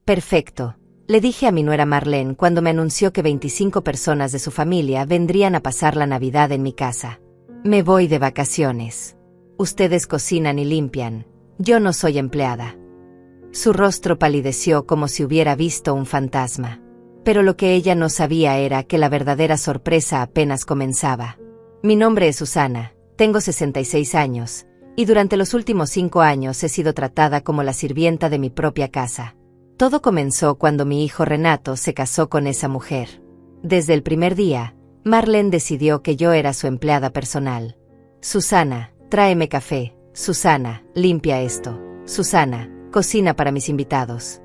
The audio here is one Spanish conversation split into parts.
Perfecto, le dije a mi nuera Marlene cuando me anunció que 25 personas de su familia vendrían a pasar la Navidad en mi casa. Me voy de vacaciones. Ustedes cocinan y limpian. Yo no soy empleada. Su rostro palideció como si hubiera visto un fantasma. Pero lo que ella no sabía era que la verdadera sorpresa apenas comenzaba. Mi nombre es Susana, tengo 66 años, y durante los últimos 5 años he sido tratada como la sirvienta de mi propia casa. Todo comenzó cuando mi hijo Renato se casó con esa mujer. Desde el primer día, Marlene decidió que yo era su empleada personal. Susana, tráeme café. Susana, limpia esto. Susana, cocina para mis invitados.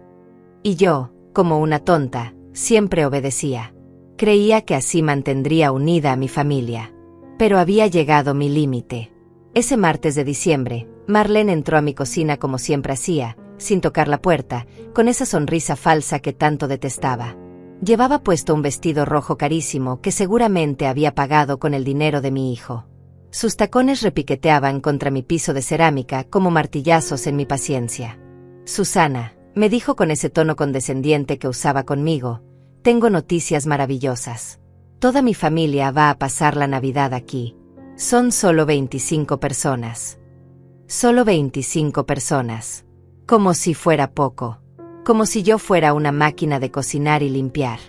Y yo, como una tonta, siempre obedecía. Creía que así mantendría unida a mi familia. Pero había llegado mi límite. Ese martes de diciembre, Marlene entró a mi cocina como siempre hacía, sin tocar la puerta, con esa sonrisa falsa que tanto detestaba. Llevaba puesto un vestido rojo carísimo que seguramente había pagado con el dinero de mi hijo. Sus tacones repiqueteaban contra mi piso de cerámica como martillazos en mi paciencia. Susana, me dijo con ese tono condescendiente que usaba conmigo, tengo noticias maravillosas. Toda mi familia va a pasar la Navidad aquí. Son solo 25 personas. Solo 25 personas. Como si fuera poco. Como si yo fuera una máquina de cocinar y limpiar.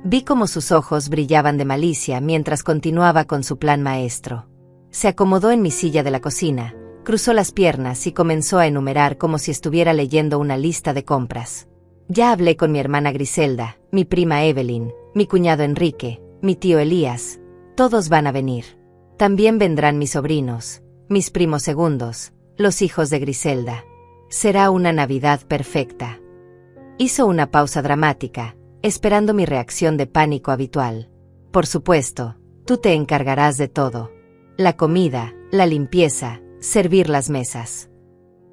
Vi cómo sus ojos brillaban de malicia mientras continuaba con su plan maestro. Se acomodó en mi silla de la cocina, cruzó las piernas y comenzó a enumerar como si estuviera leyendo una lista de compras. Ya hablé con mi hermana Griselda, mi prima Evelyn, mi cuñado Enrique, mi tío Elías. Todos van a venir. También vendrán mis sobrinos, mis primos segundos, los hijos de Griselda. Será una Navidad perfecta. Hizo una pausa dramática, esperando mi reacción de pánico habitual. Por supuesto, tú te encargarás de todo. La comida, la limpieza, servir las mesas.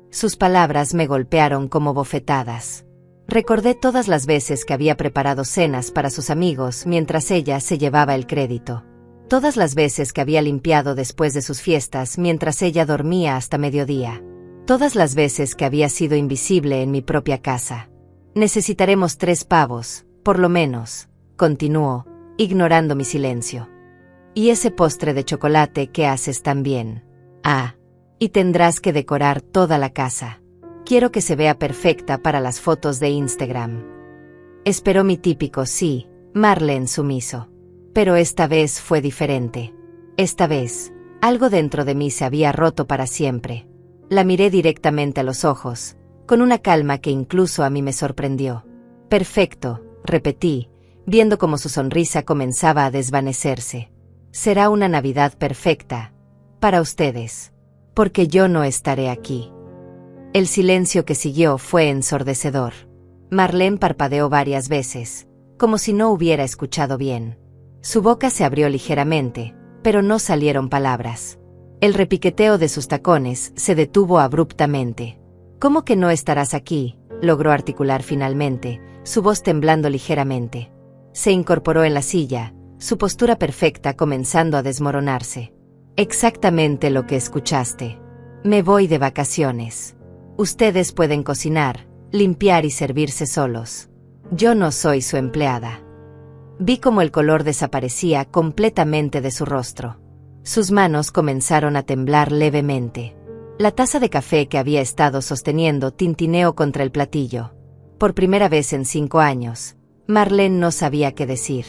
Sus palabras me golpearon como bofetadas. Recordé todas las veces que había preparado cenas para sus amigos mientras ella se llevaba el crédito. Todas las veces que había limpiado después de sus fiestas mientras ella dormía hasta mediodía. Todas las veces que había sido invisible en mi propia casa. Necesitaremos 3 pavos, por lo menos, continuó, ignorando mi silencio. Y ese postre de chocolate que haces tan bien. Ah, y tendrás que decorar toda la casa. Quiero que se vea perfecta para las fotos de Instagram. Esperó mi típico sí, Marlene sumiso. Pero esta vez fue diferente. Esta vez, algo dentro de mí se había roto para siempre. La miré directamente a los ojos, con una calma que incluso a mí me sorprendió. Perfecto, repetí, viendo cómo su sonrisa comenzaba a desvanecerse. Será una Navidad perfecta, para ustedes, porque yo no estaré aquí. El silencio que siguió fue ensordecedor. Marlene parpadeó varias veces, como si no hubiera escuchado bien. Su boca se abrió ligeramente, pero no salieron palabras. El repiqueteo de sus tacones se detuvo abruptamente. ¿Cómo que no estarás aquí?, logró articular finalmente, su voz temblando ligeramente. Se incorporó en la silla, su postura perfecta comenzando a desmoronarse. Exactamente lo que escuchaste. Me voy de vacaciones. Ustedes pueden cocinar, limpiar y servirse solos. Yo no soy su empleada. Vi cómo el color desaparecía completamente de su rostro. Sus manos comenzaron a temblar levemente. La taza de café que había estado sosteniendo tintineó contra el platillo. Por primera vez en 5 años, Marlene no sabía qué decir.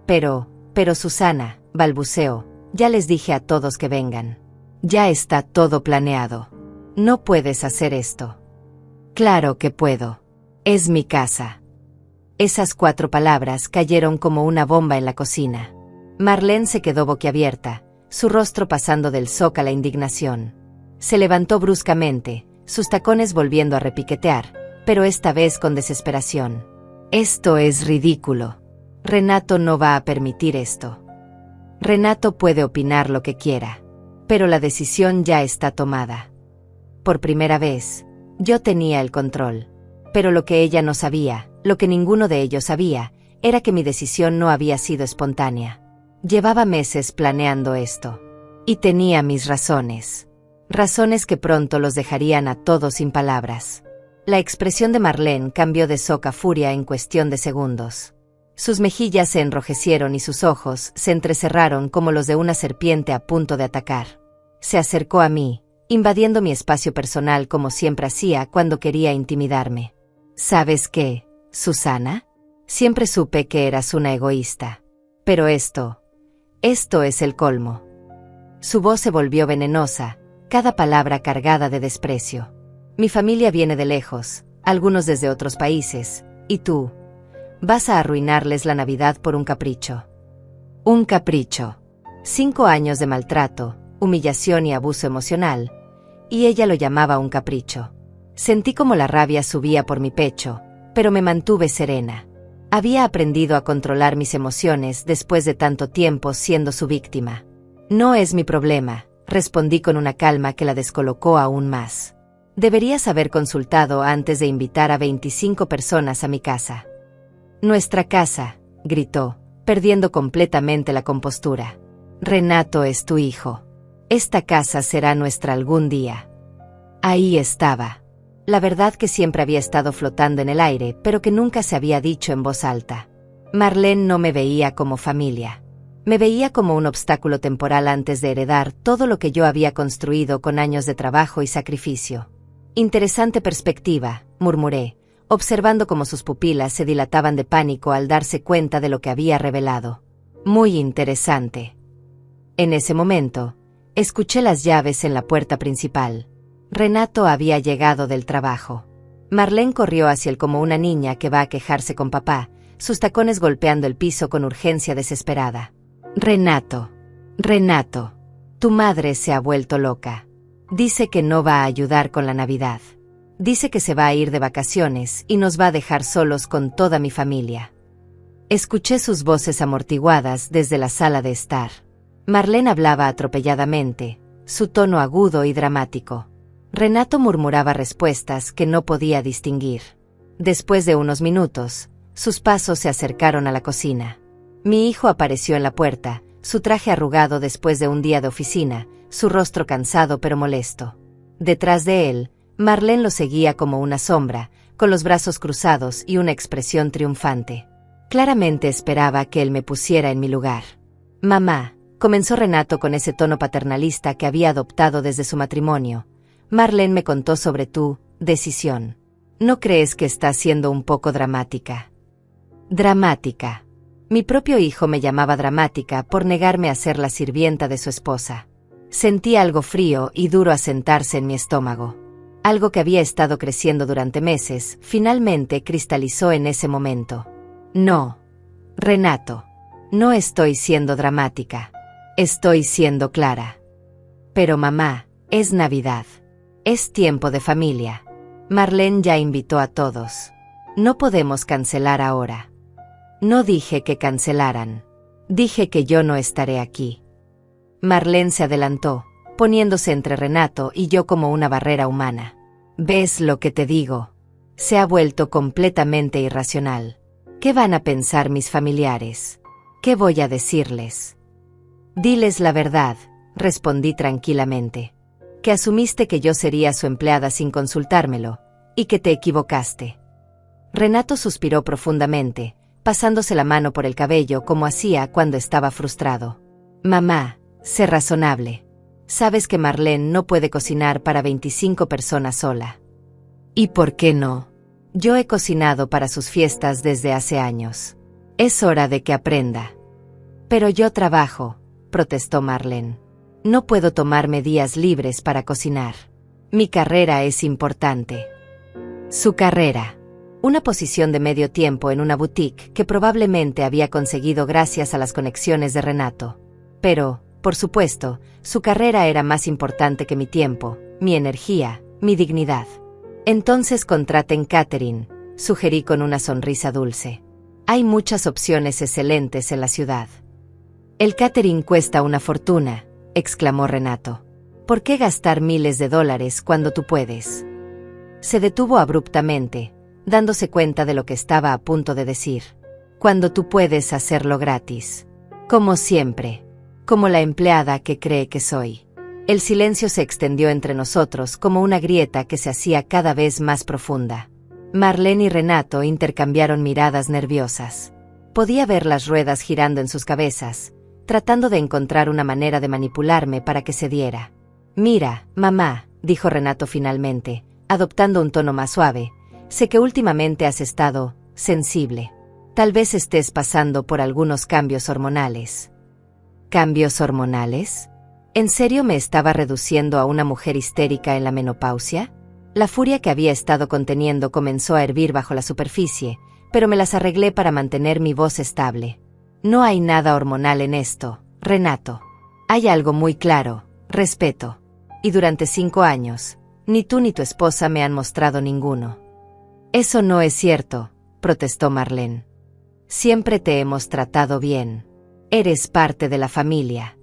Pero Susana, balbuceó, ya les dije a todos que vengan. Ya está todo planeado. No puedes hacer esto. Claro que puedo. Es mi casa. Esas 4 palabras cayeron como una bomba en la cocina. Marlene se quedó boquiabierta, su rostro pasando del shock a la indignación. Se levantó bruscamente, sus tacones volviendo a repiquetear, pero esta vez con desesperación. Esto es ridículo. Renato no va a permitir esto. Renato puede opinar lo que quiera, pero la decisión ya está tomada. Por primera vez, yo tenía el control. Pero lo que ella no sabía, lo que ninguno de ellos sabía, era que mi decisión no había sido espontánea. Llevaba meses planeando esto. Y tenía mis razones. Razones que pronto los dejarían a todos sin palabras. La expresión de Marlene cambió de shock a furia en cuestión de segundos. Sus mejillas se enrojecieron y sus ojos se entrecerraron como los de una serpiente a punto de atacar. Se acercó a mí, invadiendo mi espacio personal como siempre hacía cuando quería intimidarme. ¿Sabes qué, Susana? Siempre supe que eras una egoísta. Pero esto es el colmo. Su voz se volvió venenosa, cada palabra cargada de desprecio. Mi familia viene de lejos, algunos desde otros países, y tú vas a arruinarles la Navidad por un capricho. Un capricho. 5 años de maltrato, humillación y abuso emocional, y ella lo llamaba un capricho. Sentí como la rabia subía por mi pecho, pero me mantuve serena. Había aprendido a controlar mis emociones después de tanto tiempo siendo su víctima. No es mi problema, respondí con una calma que la descolocó aún más. Deberías haber consultado antes de invitar a 25 personas a mi casa. Nuestra casa, gritó, perdiendo completamente la compostura. Renato es tu hijo. Esta casa será nuestra algún día. Ahí estaba. La verdad que siempre había estado flotando en el aire, pero que nunca se había dicho en voz alta. Marlene no me veía como familia. Me veía como un obstáculo temporal antes de heredar todo lo que yo había construido con años de trabajo y sacrificio. Interesante perspectiva, murmuré, observando cómo sus pupilas se dilataban de pánico al darse cuenta de lo que había revelado. Muy interesante. En ese momento, escuché las llaves en la puerta principal. Renato había llegado del trabajo. Marlene corrió hacia él como una niña que va a quejarse con papá, sus tacones golpeando el piso con urgencia desesperada. Renato, tu madre se ha vuelto loca. Dice que no va a ayudar con la Navidad. Dice que se va a ir de vacaciones y nos va a dejar solos con toda mi familia. Escuché sus voces amortiguadas desde la sala de estar. Marlene hablaba atropelladamente, su tono agudo y dramático. Renato murmuraba respuestas que no podía distinguir. Después de unos minutos, sus pasos se acercaron a la cocina. Mi hijo apareció en la puerta, su traje arrugado después de un día de oficina, su rostro cansado pero molesto. Detrás de él, Marlene lo seguía como una sombra, con los brazos cruzados y una expresión triunfante. Claramente esperaba que él me pusiera en mi lugar. Mamá, comenzó Renato con ese tono paternalista que había adoptado desde su matrimonio. Marlene me contó sobre tu decisión. ¿No crees que está siendo un poco dramática? Dramática. Mi propio hijo me llamaba dramática por negarme a ser la sirvienta de su esposa. Sentí algo frío y duro asentarse en mi estómago. Algo que había estado creciendo durante meses, finalmente cristalizó en ese momento. No, Renato, no estoy siendo dramática. Estoy siendo clara. Pero mamá, es Navidad. Es tiempo de familia. Marlene ya invitó a todos. No podemos cancelar ahora. No dije que cancelaran. Dije que yo no estaré aquí. Marlene se adelantó, poniéndose entre Renato y yo como una barrera humana. ¿Ves lo que te digo? Se ha vuelto completamente irracional. ¿Qué van a pensar mis familiares? ¿Qué voy a decirles? Diles la verdad, respondí tranquilamente. Que asumiste que yo sería su empleada sin consultármelo, y que te equivocaste. Renato suspiró profundamente, pasándose la mano por el cabello como hacía cuando estaba frustrado. Mamá, sé razonable. Sabes que Marlene no puede cocinar para 25 personas sola. ¿Y por qué no? Yo he cocinado para sus fiestas desde hace años. Es hora de que aprenda. Pero yo trabajo, protestó Marlene. No puedo tomarme días libres para cocinar. Mi carrera es importante. Su carrera. Una posición de medio tiempo en una boutique que probablemente había conseguido gracias a las conexiones de Renato. Pero, por supuesto, su carrera era más importante que mi tiempo, mi energía, mi dignidad. Entonces contraten catering, sugerí con una sonrisa dulce. Hay muchas opciones excelentes en la ciudad. El catering cuesta una fortuna, exclamó Renato. ¿Por qué gastar miles de dólares cuando tú puedes? Se detuvo abruptamente, dándose cuenta de lo que estaba a punto de decir. Cuando tú puedes hacerlo gratis. Como siempre. Como la empleada que cree que soy. El silencio se extendió entre nosotros como una grieta que se hacía cada vez más profunda. Marlene y Renato intercambiaron miradas nerviosas. Podía ver las ruedas girando en sus cabezas, tratando de encontrar una manera de manipularme para que cediera. «Mira, mamá», dijo Renato finalmente, adoptando un tono más suave, «sé que últimamente has estado sensible. Tal vez estés pasando por algunos cambios hormonales». ¿Cambios hormonales? ¿En serio me estaba reduciendo a una mujer histérica en la menopausia? La furia que había estado conteniendo comenzó a hervir bajo la superficie, pero me las arreglé para mantener mi voz estable. «No hay nada hormonal en esto, Renato. Hay algo muy claro: respeto. Y durante 5 años, ni tú ni tu esposa me han mostrado ninguno». «Eso no es cierto», protestó Marlene. «Siempre te hemos tratado bien. Eres parte de la familia.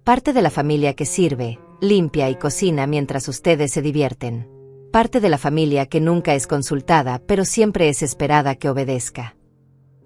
Parte de la familia que sirve, limpia y cocina mientras ustedes se divierten. Parte de la familia que nunca es consultada pero siempre es esperada que obedezca».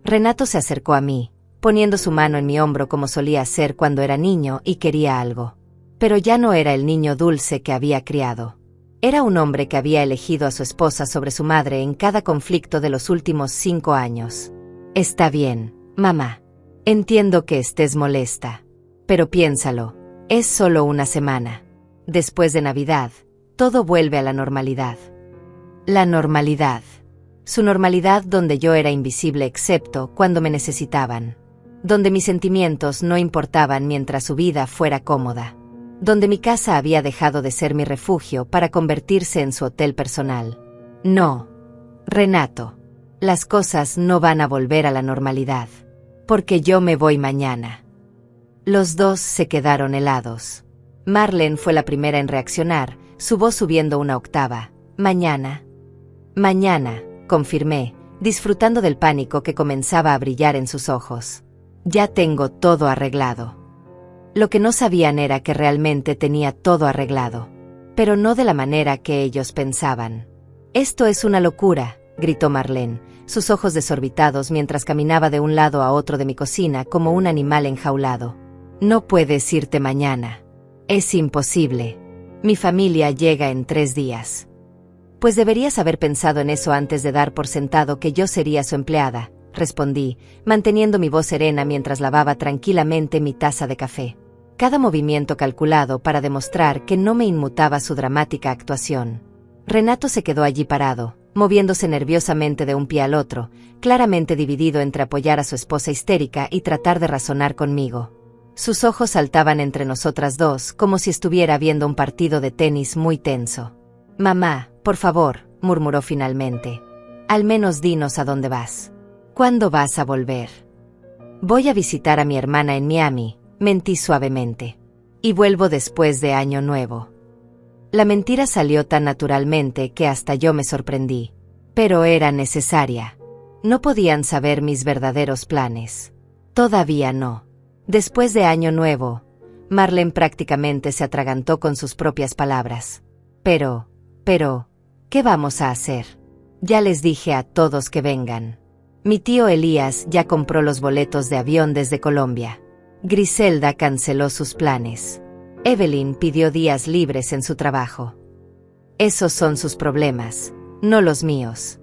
Renato se acercó a mí, poniendo su mano en mi hombro como solía hacer cuando era niño y quería algo. Pero ya no era el niño dulce que había criado. Era un hombre que había elegido a su esposa sobre su madre en cada conflicto de los últimos 5 años. «Está bien, mamá. Entiendo que estés molesta. Pero piénsalo, es solo una semana. Después de Navidad, todo vuelve a la normalidad». La normalidad. Su normalidad donde yo era invisible excepto cuando me necesitaban. Donde mis sentimientos no importaban mientras su vida fuera cómoda. Donde mi casa había dejado de ser mi refugio para convertirse en su hotel personal. No, Renato. Las cosas no van a volver a la normalidad. Porque yo me voy mañana. Los dos se quedaron helados. Marlene fue la primera en reaccionar, su voz subiendo una octava. «Mañana». «Mañana», confirmé, disfrutando del pánico que comenzaba a brillar en sus ojos. «Ya tengo todo arreglado». Lo que no sabían era que realmente tenía todo arreglado. Pero no de la manera que ellos pensaban. «Esto es una locura», gritó Marlene, sus ojos desorbitados mientras caminaba de un lado a otro de mi cocina como un animal enjaulado. «No puedes irte mañana. Es imposible. Mi familia llega en 3 días». «Pues deberías haber pensado en eso antes de dar por sentado que yo sería su empleada», respondí, manteniendo mi voz serena mientras lavaba tranquilamente mi taza de café. Cada movimiento calculado para demostrar que no me inmutaba su dramática actuación. Renato se quedó allí parado, moviéndose nerviosamente de un pie al otro, claramente dividido entre apoyar a su esposa histérica y tratar de razonar conmigo. Sus ojos saltaban entre nosotras dos como si estuviera viendo un partido de tenis muy tenso. «Mamá, por favor», murmuró finalmente. «Al menos dinos a dónde vas. ¿Cuándo vas a volver?» «Voy a visitar a mi hermana en Miami», mentí suavemente. «Y vuelvo después de Año Nuevo». La mentira salió tan naturalmente que hasta yo me sorprendí. Pero era necesaria. No podían saber mis verdaderos planes. Todavía no. Después de Año Nuevo, Marlene prácticamente se atragantó con sus propias palabras. Pero, ¿qué vamos a hacer? Ya les dije a todos que vengan. Mi tío Elías ya compró los boletos de avión desde Colombia. Griselda canceló sus planes. Evelyn pidió días libres en su trabajo. Esos son sus problemas, no los míos.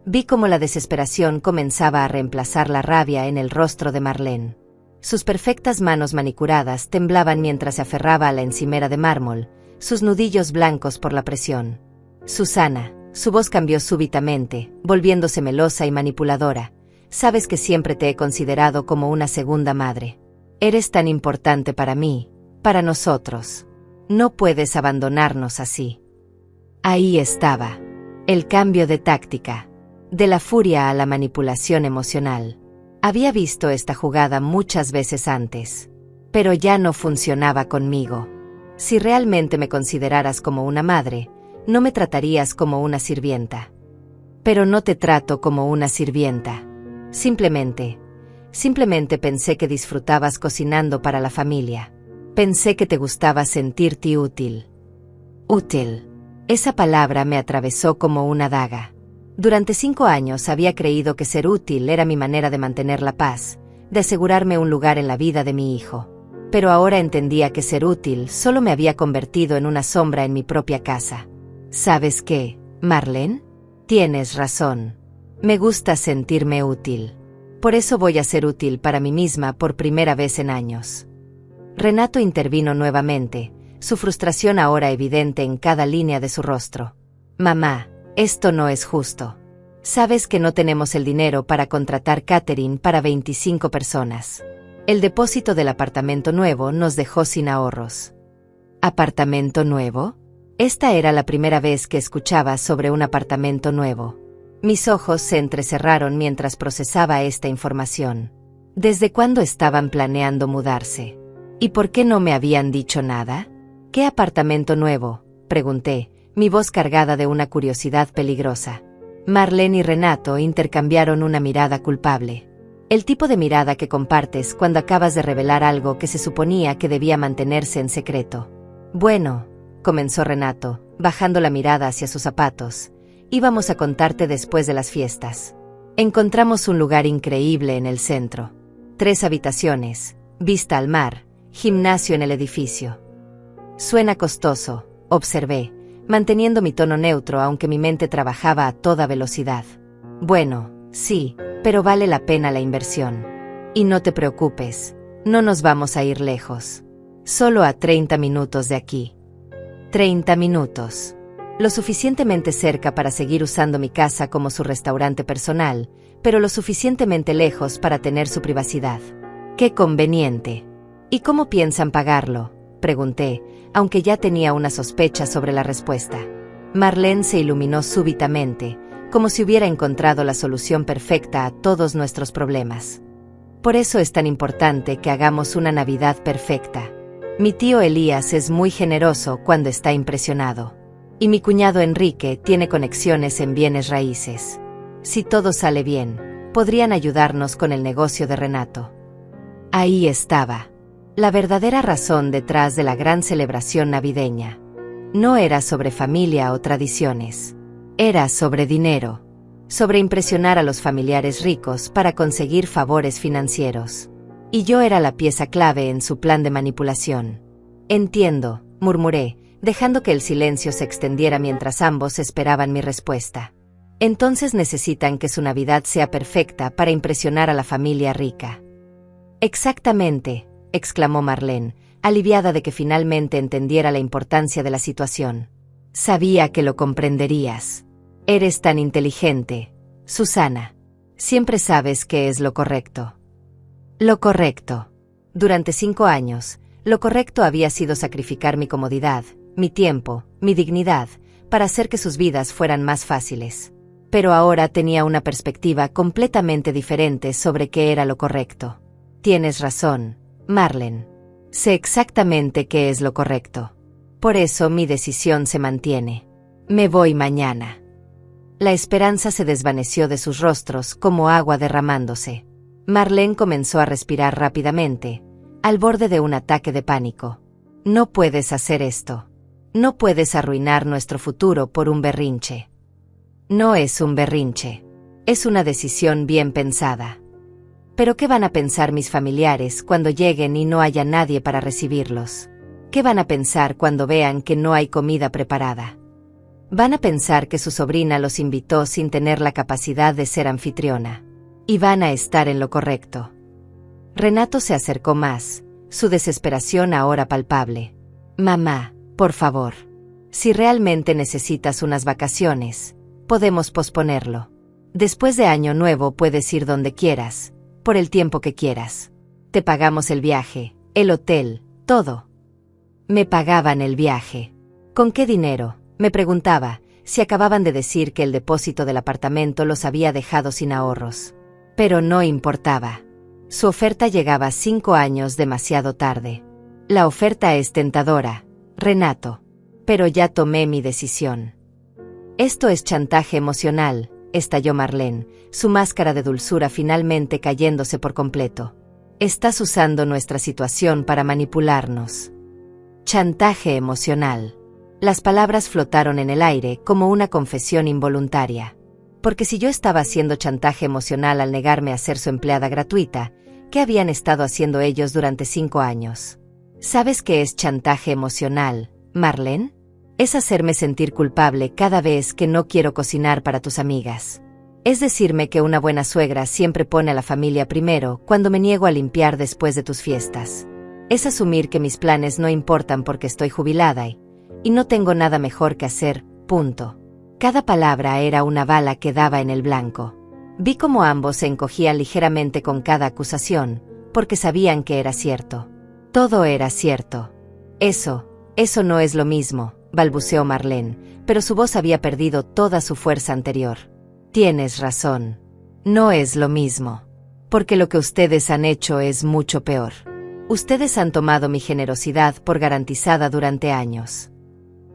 Vi cómo la desesperación comenzaba a reemplazar la rabia en el rostro de Marlene. Sus perfectas manos manicuradas temblaban mientras se aferraba a la encimera de mármol, sus nudillos blancos por la presión. «Susana», su voz cambió súbitamente, volviéndose melosa y manipuladora. «Sabes que siempre te he considerado como una segunda madre. Eres tan importante para mí, para nosotros. No puedes abandonarnos así». Ahí estaba. El cambio de táctica. De la furia a la manipulación emocional. Había visto esta jugada muchas veces antes. Pero ya no funcionaba conmigo. Si realmente me consideraras como una madre, no me tratarías como una sirvienta. Pero no te trato como una sirvienta. Simplemente pensé que disfrutabas cocinando para la familia. Pensé que te gustaba sentirte útil. Útil. Esa palabra me atravesó como una daga. Durante 5 años había creído que ser útil era mi manera de mantener la paz, de asegurarme un lugar en la vida de mi hijo. pero ahora entendía que ser útil solo me había convertido en una sombra en mi propia casa. ¿Sabes qué, Marlene? Tienes razón. Me gusta sentirme útil. Por eso voy a ser útil para mí misma por primera vez en años. Renato intervino nuevamente, su frustración ahora evidente en cada línea de su rostro. Mamá, esto no es justo. Sabes que no tenemos el dinero para contratar catering para 25 personas. El depósito del apartamento nuevo nos dejó sin ahorros. ¿Apartamento nuevo? Esta era la primera vez que escuchaba sobre un apartamento nuevo. Mis ojos se entrecerraron mientras procesaba esta información. ¿Desde cuándo estaban planeando mudarse? ¿Y por qué no me habían dicho nada? ¿Qué apartamento nuevo?, pregunté, mi voz cargada de una curiosidad peligrosa. Marlene y Renato intercambiaron una mirada culpable. El tipo de mirada que compartes cuando acabas de revelar algo que se suponía que debía mantenerse en secreto. Bueno, comenzó Renato, bajando la mirada hacia sus zapatos. Íbamos a contarte después de las fiestas. Encontramos un lugar increíble en el centro. 3 habitaciones, vista al mar, gimnasio en el edificio. Suena costoso, observé, manteniendo mi tono neutro aunque mi mente trabajaba a toda velocidad. Bueno, sí, pero vale la pena la inversión. Y no te preocupes, no nos vamos a ir lejos. Solo a 30 minutos de aquí. 30 minutos. Lo suficientemente cerca para seguir usando mi casa como su restaurante personal, pero lo suficientemente lejos para tener su privacidad. ¡Qué conveniente! ¿Y cómo piensan pagarlo?, pregunté, aunque ya tenía una sospecha sobre la respuesta. Marlene se iluminó súbitamente, como si hubiera encontrado la solución perfecta a todos nuestros problemas. Por eso es tan importante que hagamos una Navidad perfecta. Mi tío Elías es muy generoso cuando está impresionado. Y mi cuñado Enrique tiene conexiones en bienes raíces. Si todo sale bien, podrían ayudarnos con el negocio de Renato. Ahí estaba. La verdadera razón detrás de la gran celebración navideña. No era sobre familia o tradiciones. Era sobre dinero. Sobre impresionar a los familiares ricos para conseguir favores financieros. Y yo era la pieza clave en su plan de manipulación. Entiendo, murmuré, dejando que el silencio se extendiera mientras ambos esperaban mi respuesta. Entonces necesitan que su Navidad sea perfecta para impresionar a la familia rica. Exactamente, exclamó Marlene, aliviada de que finalmente entendiera la importancia de la situación. Sabía que lo comprenderías. Eres tan inteligente, Susana. Siempre sabes qué es lo correcto. Lo correcto. Durante 5 años, lo correcto había sido sacrificar mi comodidad, mi tiempo, mi dignidad, para hacer que sus vidas fueran más fáciles. Pero ahora tenía una perspectiva completamente diferente sobre qué era lo correcto. Tienes razón, Marlene. Sé exactamente qué es lo correcto. Por eso mi decisión se mantiene. Me voy mañana. La esperanza se desvaneció de sus rostros como agua derramándose. Marlene comenzó a respirar rápidamente, al borde de un ataque de pánico. No puedes hacer esto. No puedes arruinar nuestro futuro por un berrinche. No es un berrinche. Es una decisión bien pensada. ¿Pero qué van a pensar mis familiares cuando lleguen y no haya nadie para recibirlos? ¿Qué van a pensar cuando vean que no hay comida preparada? Van a pensar que su sobrina los invitó sin tener la capacidad de ser anfitriona. Y van a estar en lo correcto. Renato se acercó más, su desesperación ahora palpable. Mamá, por favor. Si realmente necesitas unas vacaciones, podemos posponerlo. Después de Año Nuevo puedes ir donde quieras. Por el tiempo que quieras. Te pagamos el viaje, el hotel, todo. Me pagaban el viaje. ¿Con qué dinero?, me preguntaba, si acababan de decir que el depósito del apartamento los había dejado sin ahorros. Pero no importaba. Su oferta llegaba 5 años demasiado tarde. La oferta es tentadora, Renato. Pero ya tomé mi decisión. Esto es chantaje emocional, estalló Marlene, su máscara de dulzura finalmente cayéndose por completo. Estás usando nuestra situación para manipularnos. Chantaje emocional. Las palabras flotaron en el aire como una confesión involuntaria. Porque si yo estaba haciendo chantaje emocional al negarme a ser su empleada gratuita, ¿qué habían estado haciendo ellos durante 5 años? ¿Sabes qué es chantaje emocional, Marlene? Es hacerme sentir culpable cada vez que no quiero cocinar para tus amigas. Es decirme que una buena suegra siempre pone a la familia primero cuando me niego a limpiar después de tus fiestas. Es asumir que mis planes no importan porque estoy jubilada y no tengo nada mejor que hacer, punto. Cada palabra era una bala que daba en el blanco. Vi cómo ambos se encogían ligeramente con cada acusación, porque sabían que era cierto. Todo era cierto. Eso no es lo mismo, balbuceó Marlene, pero su voz había perdido toda su fuerza anterior. Tienes razón. No es lo mismo. Porque lo que ustedes han hecho es mucho peor. Ustedes han tomado mi generosidad por garantizada durante años.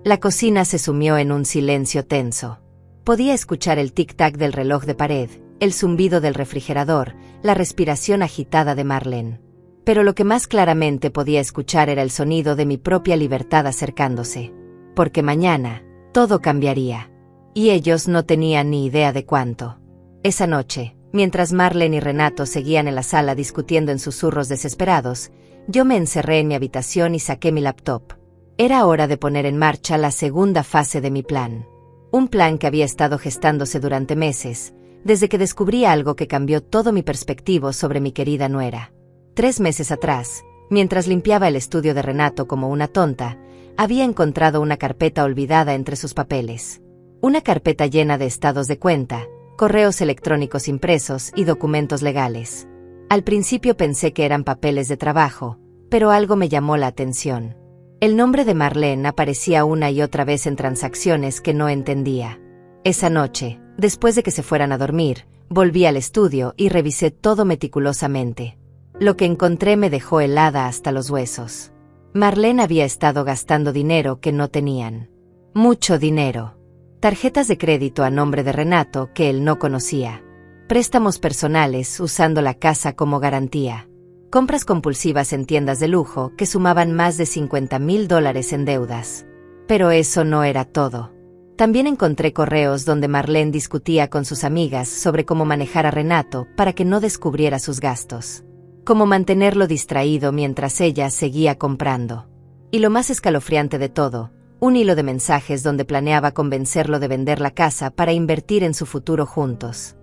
La cocina se sumió en un silencio tenso. Podía escuchar el tic-tac del reloj de pared, el zumbido del refrigerador, la respiración agitada de Marlene. Pero lo que más claramente podía escuchar era el sonido de mi propia libertad acercándose. Porque mañana, todo cambiaría. Y ellos no tenían ni idea de cuánto. Esa noche, mientras Marlene y Renato seguían en la sala discutiendo en susurros desesperados, yo me encerré en mi habitación y saqué mi laptop. Era hora de poner en marcha la segunda fase de mi plan. Un plan que había estado gestándose durante meses, desde que descubrí algo que cambió todo mi perspectivo sobre mi querida nuera. 3 meses atrás, mientras limpiaba el estudio de Renato como una tonta, había encontrado una carpeta olvidada entre sus papeles. Una carpeta llena de estados de cuenta, correos electrónicos impresos y documentos legales. Al principio pensé que eran papeles de trabajo, pero algo me llamó la atención. El nombre de Marlene aparecía una y otra vez en transacciones que no entendía. Esa noche, después de que se fueran a dormir, volví al estudio y revisé todo meticulosamente. Lo que encontré me dejó helada hasta los huesos. Marlene había estado gastando dinero que no tenían. Mucho dinero. Tarjetas de crédito a nombre de Renato que él no conocía. Préstamos personales usando la casa como garantía. Compras compulsivas en tiendas de lujo que sumaban más de $50,000 en deudas. Pero eso no era todo. También encontré correos donde Marlene discutía con sus amigas sobre cómo manejar a Renato para que no descubriera sus gastos. Cómo mantenerlo distraído mientras ella seguía comprando. Y lo más escalofriante de todo, un hilo de mensajes donde planeaba convencerlo de vender la casa para invertir en su futuro juntos.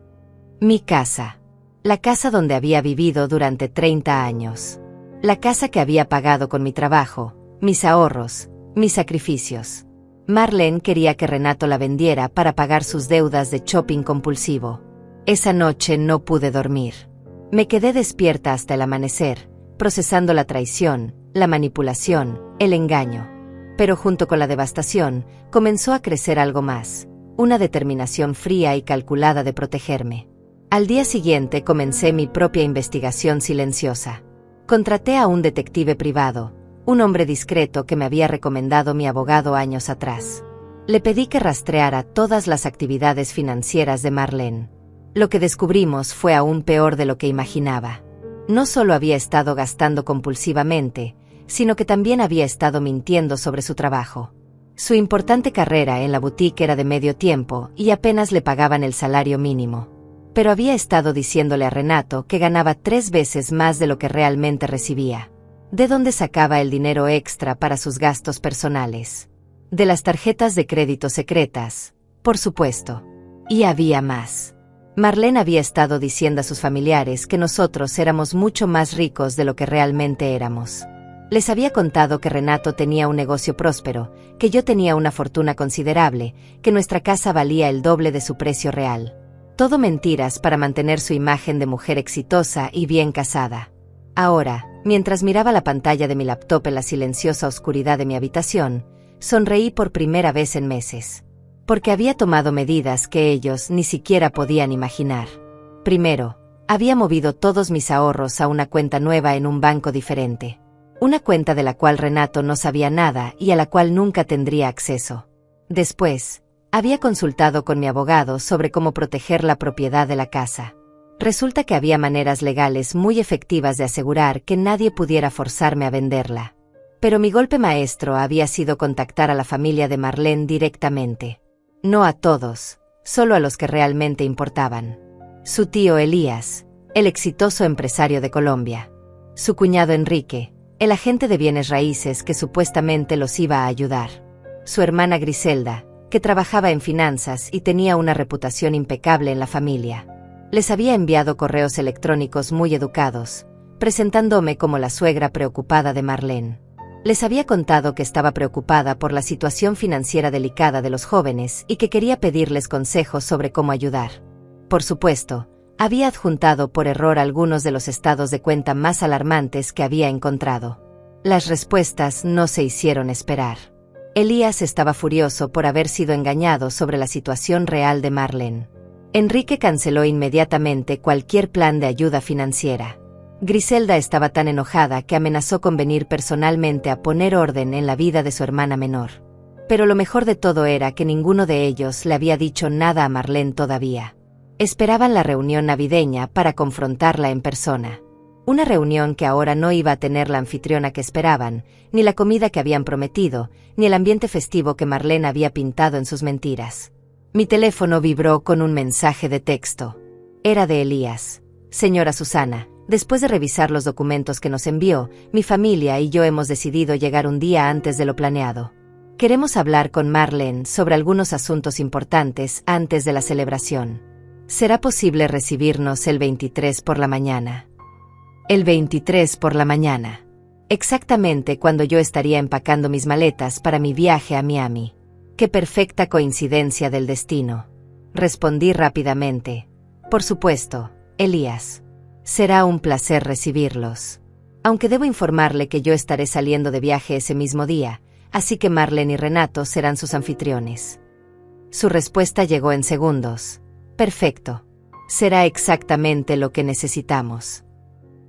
Mi casa. La casa donde había vivido durante 30 años. La casa que había pagado con mi trabajo, mis ahorros, mis sacrificios. Marlene quería que Renato la vendiera para pagar sus deudas de shopping compulsivo. Esa noche no pude dormir. Me quedé despierta hasta el amanecer, procesando la traición, la manipulación, el engaño. Pero junto con la devastación, comenzó a crecer algo más, una determinación fría y calculada de protegerme. Al día siguiente comencé mi propia investigación silenciosa. Contraté a un detective privado, un hombre discreto que me había recomendado mi abogado años atrás. Le pedí que rastreara todas las actividades financieras de Marlene. Lo que descubrimos fue aún peor de lo que imaginaba. No solo había estado gastando compulsivamente, sino que también había estado mintiendo sobre su trabajo. Su importante carrera en la boutique era de medio tiempo y apenas le pagaban el salario mínimo. Pero había estado diciéndole a Renato que ganaba 3 veces más de lo que realmente recibía. ¿De dónde sacaba el dinero extra para sus gastos personales? De las tarjetas de crédito secretas, por supuesto. Y había más. Marlene había estado diciendo a sus familiares que nosotros éramos mucho más ricos de lo que realmente éramos. Les había contado que Renato tenía un negocio próspero, que yo tenía una fortuna considerable, que nuestra casa valía el doble de su precio real. Todo mentiras para mantener su imagen de mujer exitosa y bien casada. Ahora, mientras miraba la pantalla de mi laptop en la silenciosa oscuridad de mi habitación, sonreí por primera vez en meses. Porque había tomado medidas que ellos ni siquiera podían imaginar. Primero, había movido todos mis ahorros a una cuenta nueva en un banco diferente. Una cuenta de la cual Renato no sabía nada y a la cual nunca tendría acceso. Después, había consultado con mi abogado sobre cómo proteger la propiedad de la casa. Resulta que había maneras legales muy efectivas de asegurar que nadie pudiera forzarme a venderla. Pero mi golpe maestro había sido contactar a la familia de Marlene directamente. No a todos, solo a los que realmente importaban. Su tío Elías, el exitoso empresario de Colombia. Su cuñado Enrique, El agente de bienes raíces que supuestamente los iba a ayudar. Su hermana Griselda, que trabajaba en finanzas y tenía una reputación impecable en la familia. Les había enviado correos electrónicos muy educados, presentándome como la suegra preocupada de Marlene. Les había contado que estaba preocupada por la situación financiera delicada de los jóvenes y que quería pedirles consejos sobre cómo ayudar. Por supuesto, había adjuntado por error algunos de los estados de cuenta más alarmantes que había encontrado. Las respuestas no se hicieron esperar. Elías estaba furioso por haber sido engañado sobre la situación real de Marlene. Enrique canceló inmediatamente cualquier plan de ayuda financiera. Griselda estaba tan enojada que amenazó con venir personalmente a poner orden en la vida de su hermana menor. Pero lo mejor de todo era que ninguno de ellos le había dicho nada a Marlene todavía. Esperaban la reunión navideña para confrontarla en persona. Una reunión que ahora no iba a tener la anfitriona que esperaban, ni la comida que habían prometido, ni el ambiente festivo que Marlene había pintado en sus mentiras. Mi teléfono vibró con un mensaje de texto. Era de Elías. Señora Susana, después de revisar los documentos que nos envió, mi familia y yo hemos decidido llegar un día antes de lo planeado. Queremos hablar con Marlene sobre algunos asuntos importantes antes de la celebración. ¿Será posible recibirnos el 23 por la mañana? El 23 por la mañana. Exactamente cuando yo estaría empacando mis maletas para mi viaje a Miami. ¡Qué perfecta coincidencia del destino! Respondí rápidamente. Por supuesto, Elías. Será un placer recibirlos. Aunque debo informarle que yo estaré saliendo de viaje ese mismo día, así que Marlene y Renato serán sus anfitriones. Su respuesta llegó en segundos. Perfecto. Será exactamente lo que necesitamos.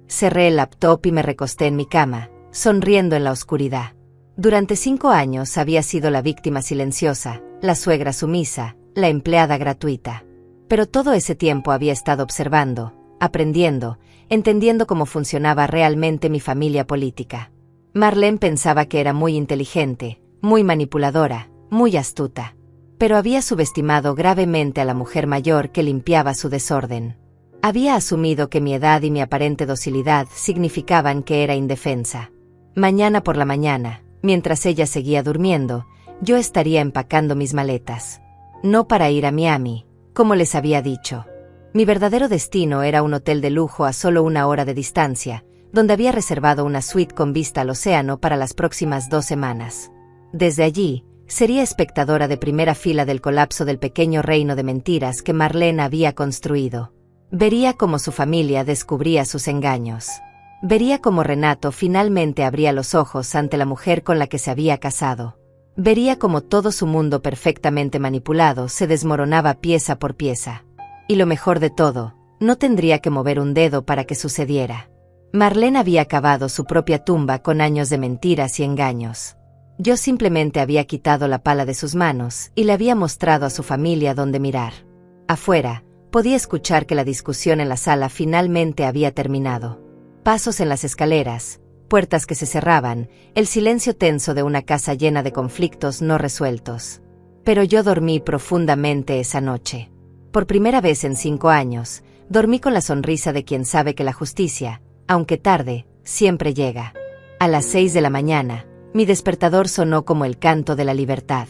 Cerré el laptop y me recosté en mi cama, sonriendo en la oscuridad. Durante 5 años había sido la víctima silenciosa, la suegra sumisa, la empleada gratuita. Pero todo ese tiempo había estado observando, aprendiendo, entendiendo cómo funcionaba realmente mi familia política. Marlene pensaba que era muy inteligente, muy manipuladora, muy astuta. Pero había subestimado gravemente a la mujer mayor que limpiaba su desorden. Había asumido que mi edad y mi aparente docilidad significaban que era indefensa. Mañana por la mañana, mientras ella seguía durmiendo, yo estaría empacando mis maletas. No para ir a Miami, como les había dicho. Mi verdadero destino era un hotel de lujo a solo 1 hora de distancia, donde había reservado una suite con vista al océano para las próximas 2 semanas. Desde allí, sería espectadora de primera fila del colapso del pequeño reino de mentiras que Marlene había construido. Vería cómo su familia descubría sus engaños. Vería cómo Renato finalmente abría los ojos ante la mujer con la que se había casado. Vería cómo todo su mundo perfectamente manipulado se desmoronaba pieza por pieza. Y lo mejor de todo, no tendría que mover un dedo para que sucediera. Marlene había cavado su propia tumba con años de mentiras y engaños. Yo simplemente había quitado la pala de sus manos y le había mostrado a su familia dónde mirar. Afuera, podía escuchar que la discusión en la sala finalmente había terminado. Pasos en las escaleras, puertas que se cerraban, el silencio tenso de una casa llena de conflictos no resueltos. Pero yo dormí profundamente esa noche. Por primera vez en 5 años, dormí con la sonrisa de quien sabe que la justicia, aunque tarde, siempre llega. A las 6 de la mañana, mi despertador sonó como el canto de la libertad.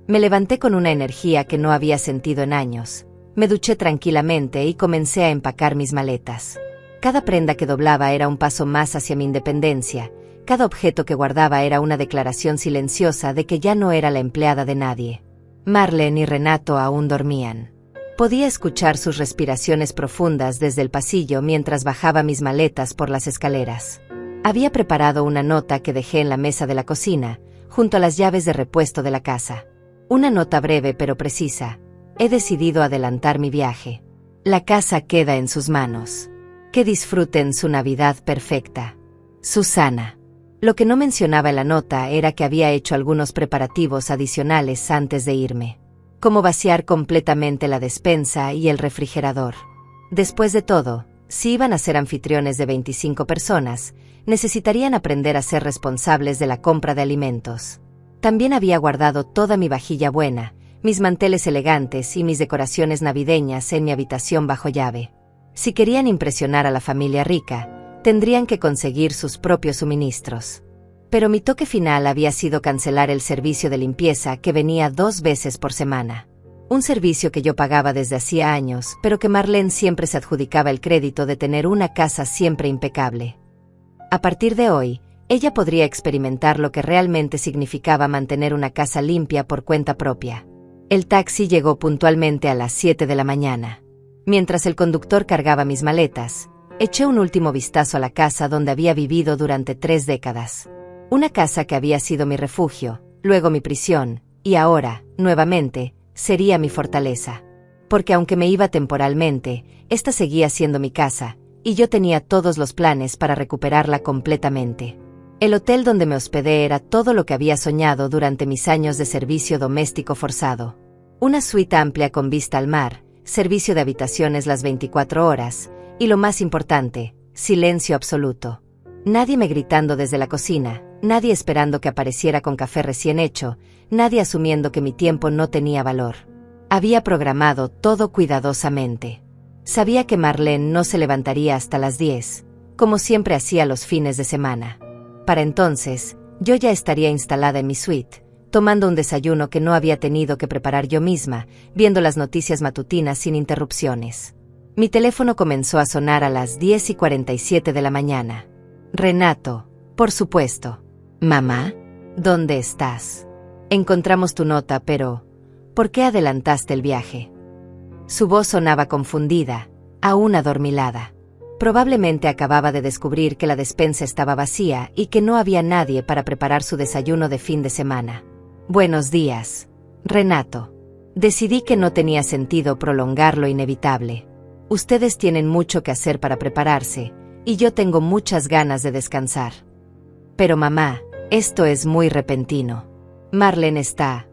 Me levanté con una energía que no había sentido en años. Me duché tranquilamente y comencé a empacar mis maletas. Cada prenda que doblaba era un paso más hacia mi independencia. Cada objeto que guardaba era una declaración silenciosa de que ya no era la empleada de nadie. Marlene y Renato aún dormían. Podía escuchar sus respiraciones profundas desde el pasillo mientras bajaba mis maletas por las escaleras. Había preparado una nota que dejé en la mesa de la cocina, junto a las llaves de repuesto de la casa. Una nota breve pero precisa. He decidido adelantar mi viaje. La casa queda en sus manos. Que disfruten su Navidad perfecta. Susana. Lo que no mencionaba en la nota era que había hecho algunos preparativos adicionales antes de irme. Como vaciar completamente la despensa y el refrigerador. Después de todo, si iban a ser anfitriones de 25 personas, necesitarían aprender a ser responsables de la compra de alimentos. También había guardado toda mi vajilla buena, mis manteles elegantes y mis decoraciones navideñas en mi habitación bajo llave. Si querían impresionar a la familia rica, Tendrían que conseguir sus propios suministros. Pero mi toque final había sido cancelar el servicio de limpieza que venía 2 veces por semana. Un servicio que yo pagaba desde hacía años, pero que Marlene siempre se adjudicaba el crédito de tener una casa siempre impecable. A partir de hoy, ella podría experimentar lo que realmente significaba mantener una casa limpia por cuenta propia. El taxi llegó puntualmente a las 7 de la mañana. Mientras el conductor cargaba mis maletas, eché un último vistazo a la casa donde había vivido durante 3 décadas. Una casa que había sido mi refugio, luego mi prisión, y ahora, nuevamente, sería mi fortaleza. Porque aunque me iba temporalmente, esta seguía siendo mi casa, y yo tenía todos los planes para recuperarla completamente. El hotel donde me hospedé era todo lo que había soñado durante mis años de servicio doméstico forzado. Una suite amplia con vista al mar, servicio de habitaciones las 24 horas, y lo más importante, silencio absoluto. Nadie me gritando desde la cocina, nadie esperando que apareciera con café recién hecho, nadie asumiendo que mi tiempo no tenía valor. Había programado todo cuidadosamente. Sabía que Marlene no se levantaría hasta las 10, como siempre hacía los fines de semana. Para entonces, yo ya estaría instalada en mi suite, tomando un desayuno que no había tenido que preparar yo misma, viendo las noticias matutinas sin interrupciones. Mi teléfono comenzó a sonar a las 10:47 de la mañana. Renato, por supuesto. Mamá, ¿dónde estás? Encontramos tu nota, pero ¿por qué adelantaste el viaje? Su voz sonaba confundida, aún adormilada. Probablemente acababa de descubrir que la despensa estaba vacía y que no había nadie para preparar su desayuno de fin de semana. Buenos días, Renato. Decidí que no tenía sentido prolongar lo inevitable. Ustedes tienen mucho que hacer para prepararse, y yo tengo muchas ganas de descansar. Pero mamá, esto es muy repentino. Marlene está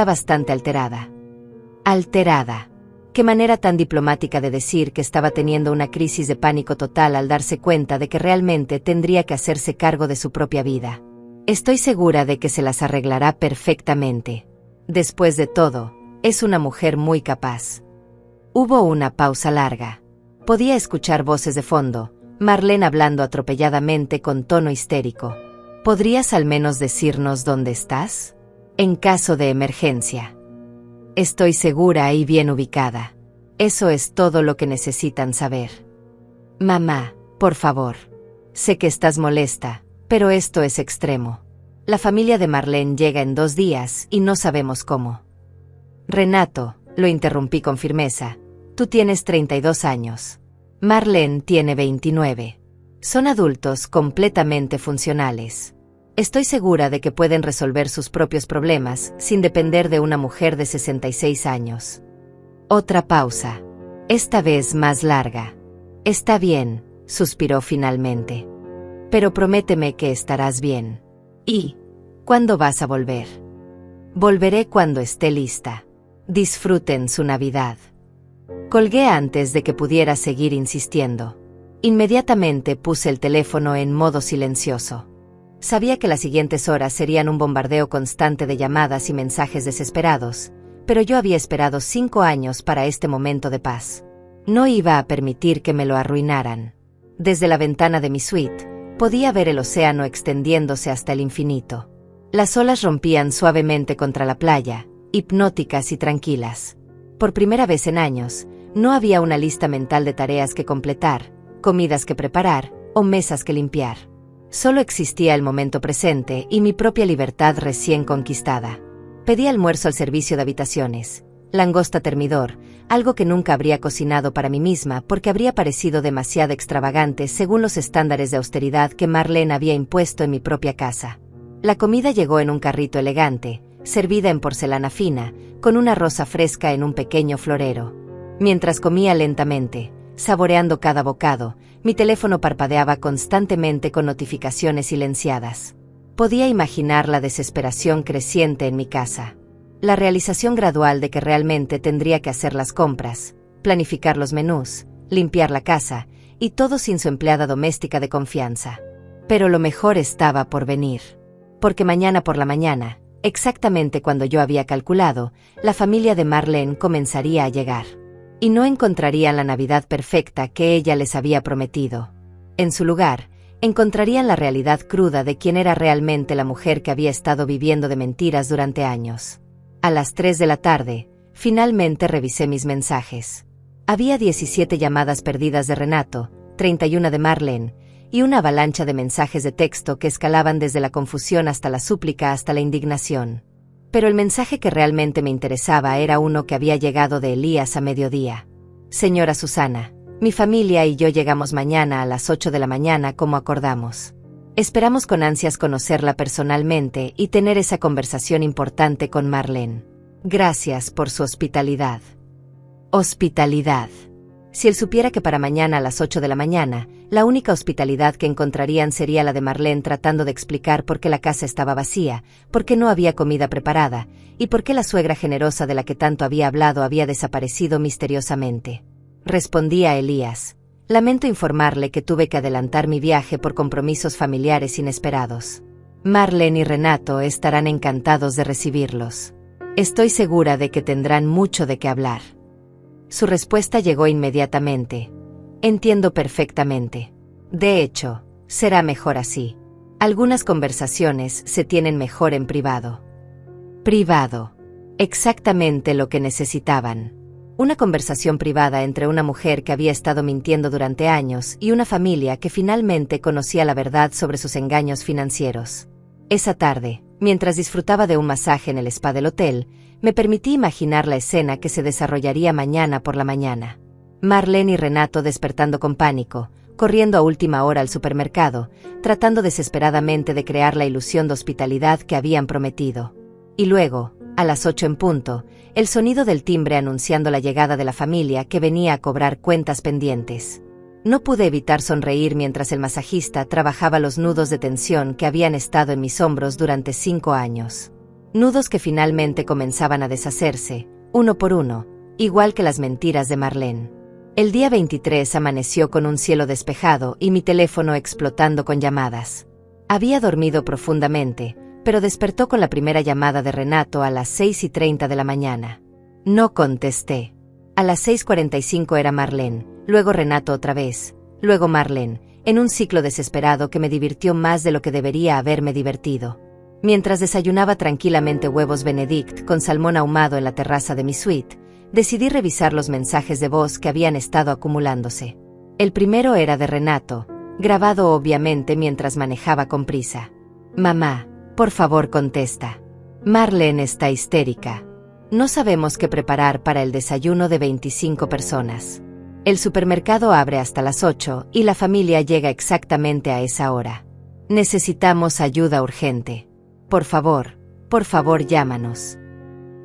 bastante alterada. Alterada. Qué manera tan diplomática de decir que estaba teniendo una crisis de pánico total al darse cuenta de que realmente tendría que hacerse cargo de su propia vida. Estoy segura de que se las arreglará perfectamente. Después de todo, es una mujer muy capaz. Hubo una pausa larga. Podía escuchar voces de fondo, Marlene hablando atropelladamente con tono histérico. ¿Podrías al menos decirnos dónde estás? En caso de emergencia. Estoy segura y bien ubicada. Eso es todo lo que necesitan saber. Mamá, por favor. Sé que estás molesta, pero esto es extremo. La familia de Marlene llega en 2 días y no sabemos cómo. Renato, lo interrumpí con firmeza. Tú tienes 32 años. Marlene tiene 29. Son adultos completamente funcionales. Estoy segura de que pueden resolver sus propios problemas sin depender de una mujer de 66 años. Otra pausa. Esta vez más larga. Está bien, suspiró finalmente. Pero prométeme que estarás bien. ¿Y cuándo vas a volver? Volveré cuando esté lista. Disfruten su Navidad. Colgué antes de que pudiera seguir insistiendo. Inmediatamente puse el teléfono en modo silencioso. Sabía que las siguientes horas serían un bombardeo constante de llamadas y mensajes desesperados, pero yo había esperado 5 años para este momento de paz. No iba a permitir que me lo arruinaran. Desde la ventana de mi suite, podía ver el océano extendiéndose hasta el infinito. Las olas rompían suavemente contra la playa, hipnóticas y tranquilas. Por primera vez en años, no había una lista mental de tareas que completar, comidas que preparar o mesas que limpiar. Solo existía el momento presente y mi propia libertad recién conquistada. Pedí almuerzo al servicio de habitaciones, langosta termidor, algo que nunca habría cocinado para mí misma porque habría parecido demasiado extravagante según los estándares de austeridad que Marlene había impuesto en mi propia casa. La comida llegó en un carrito elegante, servida en porcelana fina, con una rosa fresca en un pequeño florero. Mientras comía lentamente, saboreando cada bocado, mi teléfono parpadeaba constantemente con notificaciones silenciadas. Podía imaginar la desesperación creciente en mi casa. La realización gradual de que realmente tendría que hacer las compras, planificar los menús, limpiar la casa, y todo sin su empleada doméstica de confianza. Pero lo mejor estaba por venir. Porque mañana por la mañana, exactamente cuando yo había calculado, la familia de Marlene comenzaría a llegar. y no encontrarían la Navidad perfecta que ella les había prometido. En su lugar, encontrarían la realidad cruda de quién era realmente la mujer que había estado viviendo de mentiras durante años. A las 3 de la tarde, finalmente revisé mis mensajes. Había 17 llamadas perdidas de Renato, 31 de Marlene, y una avalancha de mensajes de texto que escalaban desde la confusión hasta la súplica hasta la indignación. Pero el mensaje que realmente me interesaba era uno que había llegado de Elías a mediodía. Señora Susana, mi familia y yo llegamos mañana a las 8 de la mañana como acordamos. Esperamos con ansias conocerla personalmente y tener esa conversación importante con Marlene. Gracias por su hospitalidad. Hospitalidad. Si él supiera que para mañana a las 8 de la mañana, la única hospitalidad que encontrarían sería la de Marlene tratando de explicar por qué la casa estaba vacía, por qué no había comida preparada, y por qué la suegra generosa de la que tanto había hablado había desaparecido misteriosamente. Respondí a Elías. Lamento informarle que tuve que adelantar mi viaje por compromisos familiares inesperados. Marlene y Renato estarán encantados de recibirlos. Estoy segura de que tendrán mucho de qué hablar. Su respuesta llegó inmediatamente. Entiendo perfectamente. De hecho, será mejor así. Algunas conversaciones se tienen mejor en privado. Privado. Exactamente lo que necesitaban. Una conversación privada entre una mujer que había estado mintiendo durante años y una familia que finalmente conocía la verdad sobre sus engaños financieros. Esa tarde, mientras disfrutaba de un masaje en el spa del hotel, me permití imaginar la escena que se desarrollaría mañana por la mañana. Marlene y Renato despertando con pánico, corriendo a última hora al supermercado, tratando desesperadamente de crear la ilusión de hospitalidad que habían prometido. Y luego, a las 8 en punto, el sonido del timbre anunciando la llegada de la familia que venía a cobrar cuentas pendientes. No pude evitar sonreír mientras el masajista trabajaba los nudos de tensión que habían estado en mis hombros durante 5 años. Nudos que finalmente comenzaban a deshacerse, uno por uno, igual que las mentiras de Marlene. El día 23 amaneció con un cielo despejado y mi teléfono explotando con llamadas. Había dormido profundamente, pero despertó con la primera llamada de Renato a las 6:30 de la mañana. No contesté. A las 6:45 era Marlene, luego Renato otra vez, luego Marlene, en un ciclo desesperado que me divirtió más de lo que debería haberme divertido. Mientras desayunaba tranquilamente huevos Benedict con salmón ahumado en la terraza de mi suite, decidí revisar los mensajes de voz que habían estado acumulándose. El primero era de Renato, grabado obviamente mientras manejaba con prisa. Mamá, por favor contesta. Marlene está histérica. No sabemos qué preparar para el desayuno de 25 personas. El supermercado abre hasta las 8 y la familia llega exactamente a esa hora. Necesitamos ayuda urgente. Por favor llámanos.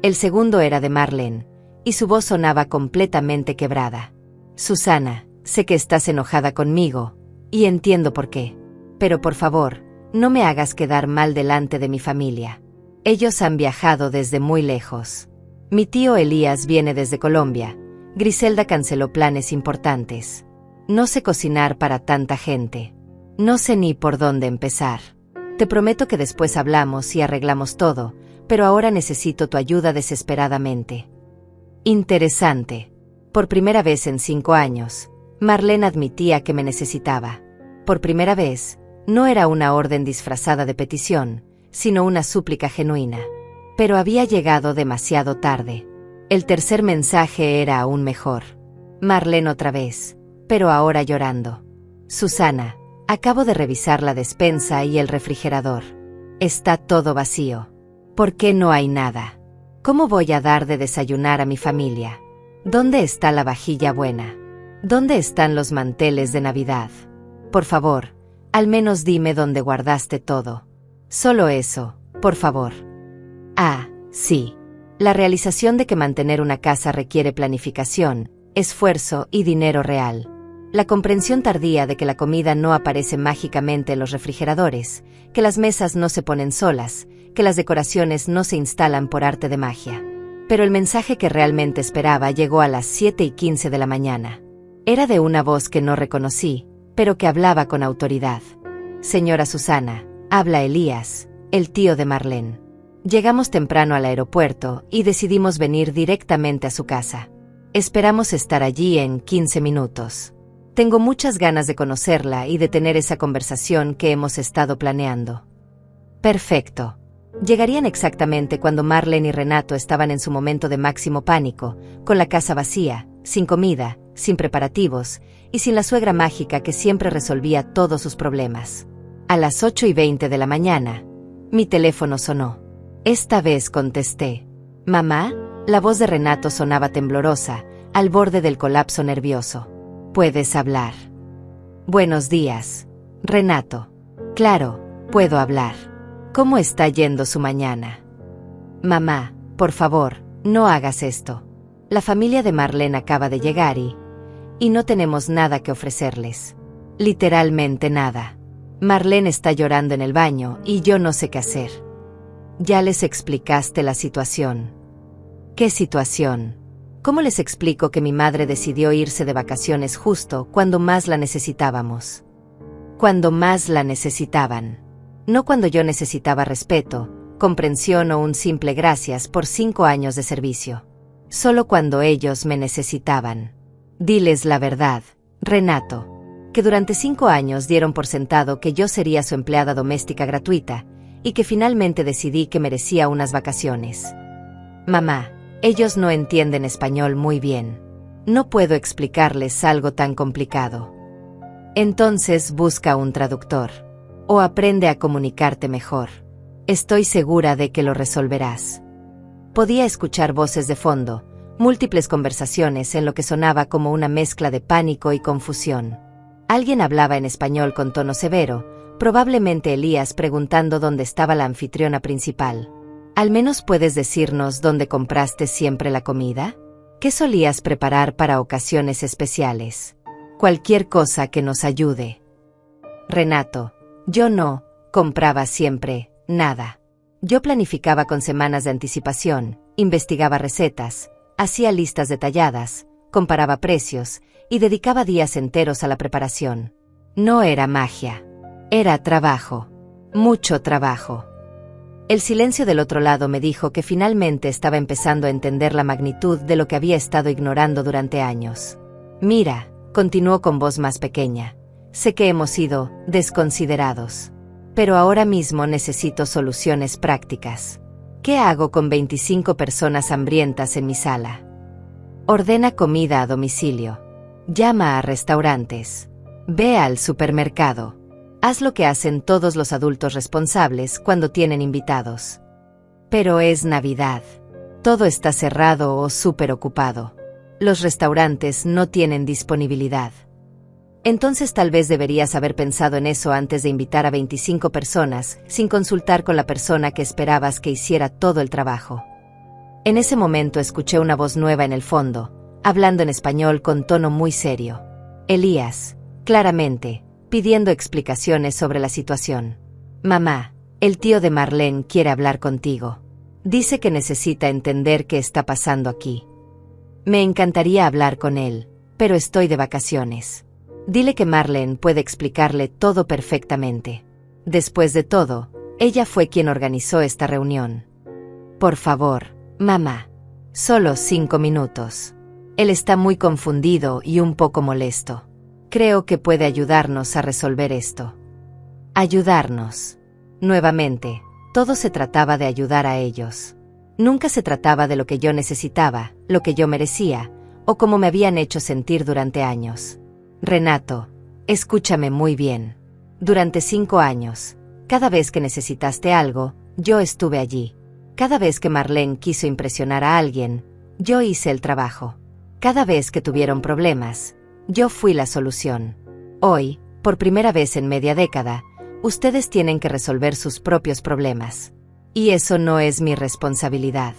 El segundo era de Marlene, y su voz sonaba completamente quebrada. Susana, sé que estás enojada conmigo, y entiendo por qué. Pero por favor, no me hagas quedar mal delante de mi familia. Ellos han viajado desde muy lejos. Mi tío Elías viene desde Colombia. Griselda canceló planes importantes. No sé cocinar para tanta gente. No sé ni por dónde empezar. Te prometo que después hablamos y arreglamos todo, pero ahora necesito tu ayuda desesperadamente. Interesante. Por primera vez en 5 años, Marlene admitía que me necesitaba. Por primera vez, no era una orden disfrazada de petición, sino una súplica genuina. Pero había llegado demasiado tarde. El tercer mensaje era aún mejor. Marlene otra vez, pero ahora llorando. Susana, acabo de revisar la despensa y el refrigerador. Está todo vacío. ¿Por qué no hay nada? ¿Cómo voy a dar de desayunar a mi familia? ¿Dónde está la vajilla buena? ¿Dónde están los manteles de Navidad? Por favor, al menos dime dónde guardaste todo. Solo eso, por favor. Ah, sí. La realización de que mantener una casa requiere planificación, esfuerzo y dinero real. La comprensión tardía de que la comida no aparece mágicamente en los refrigeradores, que las mesas no se ponen solas, que las decoraciones no se instalan por arte de magia. Pero el mensaje que realmente esperaba llegó a las 7:15 de la mañana. Era de una voz que no reconocí, pero que hablaba con autoridad. Señora Susana, habla Elías, el tío de Marlene. Llegamos temprano al aeropuerto y decidimos venir directamente a su casa. Esperamos estar allí en 15 minutos. Tengo muchas ganas de conocerla y de tener esa conversación que hemos estado planeando. Perfecto. Llegarían exactamente cuando Marlene y Renato estaban en su momento de máximo pánico, con la casa vacía, sin comida, sin preparativos, y sin la suegra mágica que siempre resolvía todos sus problemas. A las 8:20 de la mañana, mi teléfono sonó. Esta vez contesté. «Mamá», la voz de Renato sonaba temblorosa, al borde del colapso nervioso. «¿Puedes hablar?» «Buenos días, Renato». «Claro, puedo hablar. ¿Cómo está yendo su mañana?» «Mamá, por favor, no hagas esto. La familia de Marlene acaba de llegar y no tenemos nada que ofrecerles. Literalmente nada. Marlene está llorando en el baño y yo no sé qué hacer». «¿Ya les explicaste la situación?» «¿Qué situación? ¿Cómo les explico que mi madre decidió irse de vacaciones justo cuando más la necesitábamos?» «Cuando más la necesitaban. No cuando yo necesitaba respeto, comprensión o un simple gracias por 5 años de servicio. Solo cuando ellos me necesitaban. Diles la verdad, Renato, que durante 5 años dieron por sentado que yo sería su empleada doméstica gratuita, y que finalmente decidí que merecía unas vacaciones. Mamá, ellos no entienden español muy bien. No puedo explicarles algo tan complicado. Entonces busca un traductor. O aprende a comunicarte mejor. Estoy segura de que lo resolverás». Podía escuchar voces de fondo, múltiples conversaciones en lo que sonaba como una mezcla de pánico y confusión. Alguien hablaba en español con tono severo, probablemente Elías preguntando dónde estaba la anfitriona principal. «¿Al menos puedes decirnos dónde compraste siempre la comida? ¿Qué solías preparar para ocasiones especiales? Cualquier cosa que nos ayude». «Renato, yo no compraba siempre nada. Yo planificaba con semanas de anticipación, investigaba recetas, hacía listas detalladas, comparaba precios y dedicaba días enteros a la preparación. No era magia. Era trabajo. Mucho trabajo». El silencio del otro lado me dijo que finalmente estaba empezando a entender la magnitud de lo que había estado ignorando durante años. «Mira», continuó con voz más pequeña, «sé que hemos sido desconsiderados. Pero ahora mismo necesito soluciones prácticas. ¿Qué hago con 25 personas hambrientas en mi sala? Ordena comida a domicilio. Llama a restaurantes. Ve al supermercado. Haz lo que hacen todos los adultos responsables cuando tienen invitados. Pero es Navidad. Todo está cerrado o súper ocupado. Los restaurantes no tienen disponibilidad. Entonces tal vez deberías haber pensado en eso antes de invitar a 25 personas, sin consultar con la persona que esperabas que hiciera todo el trabajo». En ese momento escuché una voz nueva en el fondo, hablando en español con tono muy serio. Elías, claramente, pidiendo explicaciones sobre la situación. «Mamá, el tío de Marlene quiere hablar contigo. Dice que necesita entender qué está pasando aquí. Me encantaría hablar con él, pero estoy de vacaciones. Dile que Marlene puede explicarle todo perfectamente. Después de todo, ella fue quien organizó esta reunión. Por favor, mamá. Solo 5 minutos. Él está muy confundido y un poco molesto. Creo que puede ayudarnos a resolver esto». Ayudarnos. Nuevamente, todo se trataba de ayudar a ellos. Nunca se trataba de lo que yo necesitaba, lo que yo merecía, o cómo me habían hecho sentir durante años. «Renato, escúchame muy bien. Durante 5 años, cada vez que necesitaste algo, yo estuve allí. Cada vez que Marlene quiso impresionar a alguien, yo hice el trabajo. Cada vez que tuvieron problemas, yo fui la solución. Hoy, por primera vez en media década, ustedes tienen que resolver sus propios problemas. Y eso no es mi responsabilidad».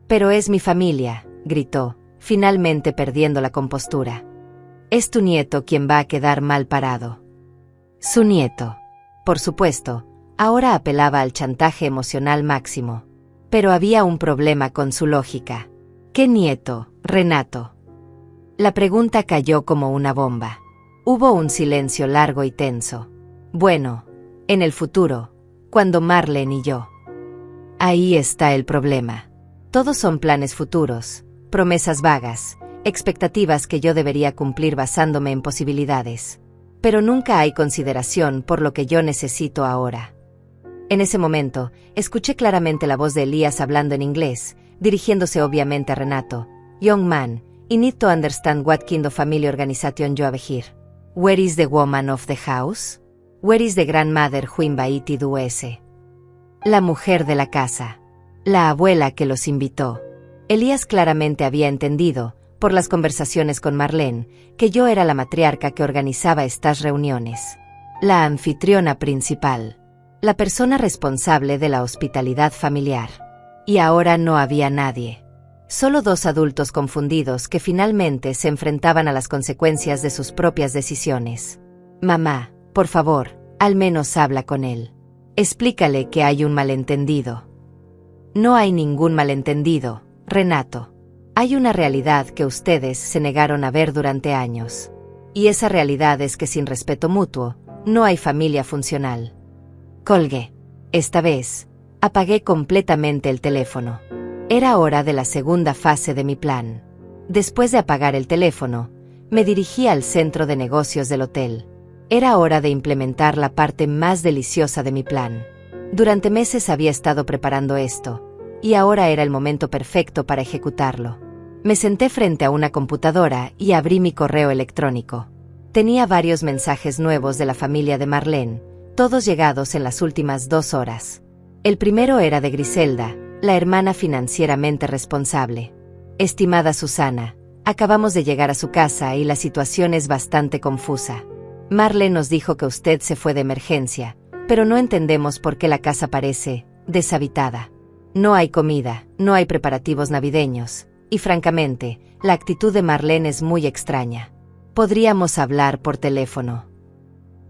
«Pero es mi familia», gritó, finalmente perdiendo la compostura. «Es tu nieto quien va a quedar mal parado». Su nieto. Por supuesto, ahora apelaba al chantaje emocional máximo. Pero había un problema con su lógica. «¿Qué nieto, Renato?» La pregunta cayó como una bomba. Hubo un silencio largo y tenso. «Bueno, en el futuro, cuando Marlene y yo». Ahí está el problema. Todos son planes futuros, promesas vagas, expectativas que yo debería cumplir basándome en posibilidades. Pero nunca hay consideración por lo que yo necesito ahora. En ese momento, escuché claramente la voz de Elías hablando en inglés, dirigiéndose obviamente a Renato. Young man, I need to understand what kind of family organization you have here. Where is the woman of the house? Where is the grandmother who invited us? La mujer de la casa. La abuela que los invitó. Elías claramente había entendido, por las conversaciones con Marlene, que yo era la matriarca que organizaba estas reuniones. La anfitriona principal. La persona responsable de la hospitalidad familiar. Y ahora no había nadie. Solo dos adultos confundidos que finalmente se enfrentaban a las consecuencias de sus propias decisiones. Mamá, por favor, al menos habla con él. Explícale que hay un malentendido. No hay ningún malentendido, Renato. Hay una realidad que ustedes se negaron a ver durante años. Y esa realidad es que sin respeto mutuo, no hay familia funcional. Colgué. Esta vez, apagué completamente el teléfono. Era hora de la segunda fase de mi plan. Después de apagar el teléfono, me dirigí al centro de negocios del hotel. Era hora de implementar la parte más deliciosa de mi plan. Durante meses había estado preparando esto, y ahora era el momento perfecto para ejecutarlo. Me senté frente a una computadora y abrí mi correo electrónico. Tenía varios mensajes nuevos de la familia de Marlene, todos llegados en las últimas 2 horas. El primero era de Griselda, la hermana financieramente responsable. Estimada Susana, acabamos de llegar a su casa y la situación es bastante confusa. Marlene nos dijo que usted se fue de emergencia, pero no entendemos por qué la casa parece deshabitada. No hay comida, no hay preparativos navideños, y francamente, la actitud de Marlene es muy extraña. Podríamos hablar por teléfono.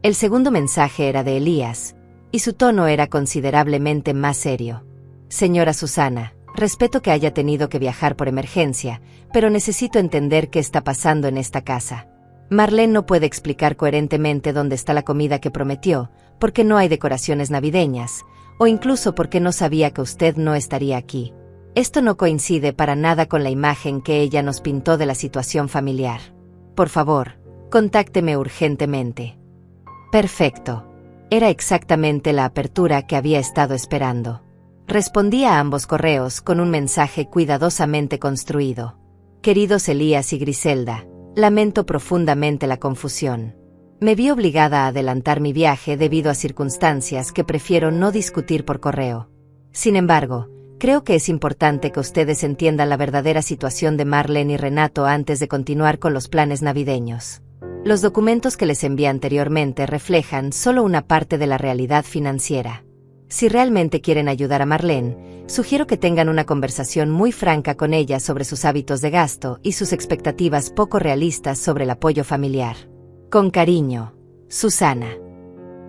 El segundo mensaje era de Elías, y su tono era considerablemente más serio. Señora Susana, respeto que haya tenido que viajar por emergencia, pero necesito entender qué está pasando en esta casa. Marlene no puede explicar coherentemente dónde está la comida que prometió, porque no hay decoraciones navideñas, o incluso porque no sabía que usted no estaría aquí. Esto no coincide para nada con la imagen que ella nos pintó de la situación familiar. Por favor, contácteme urgentemente. Perfecto. Era exactamente la apertura que había estado esperando. Respondí a ambos correos con un mensaje cuidadosamente construido. Queridos Elías y Griselda, lamento profundamente la confusión. Me vi obligada a adelantar mi viaje debido a circunstancias que prefiero no discutir por correo. Sin embargo, creo que es importante que ustedes entiendan la verdadera situación de Marlene y Renato antes de continuar con los planes navideños. Los documentos que les envié anteriormente reflejan solo una parte de la realidad financiera. Si realmente quieren ayudar a Marlene, sugiero que tengan una conversación muy franca con ella sobre sus hábitos de gasto y sus expectativas poco realistas sobre el apoyo familiar. Con cariño, Susana.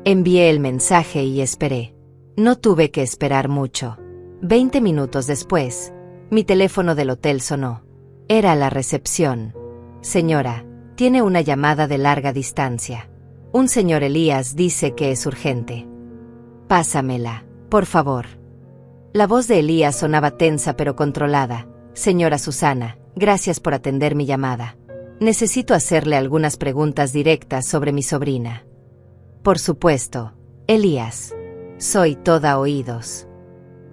Envié el mensaje y esperé. No tuve que esperar mucho. 20 minutos después, mi teléfono del hotel sonó. Era la recepción. Señora, tiene una llamada de larga distancia. Un señor Elías dice que es urgente. Pásamela, por favor. La voz de Elías sonaba tensa pero controlada. Señora Susana, gracias por atender mi llamada. Necesito hacerle algunas preguntas directas sobre mi sobrina. Por supuesto, Elías. Soy toda oídos.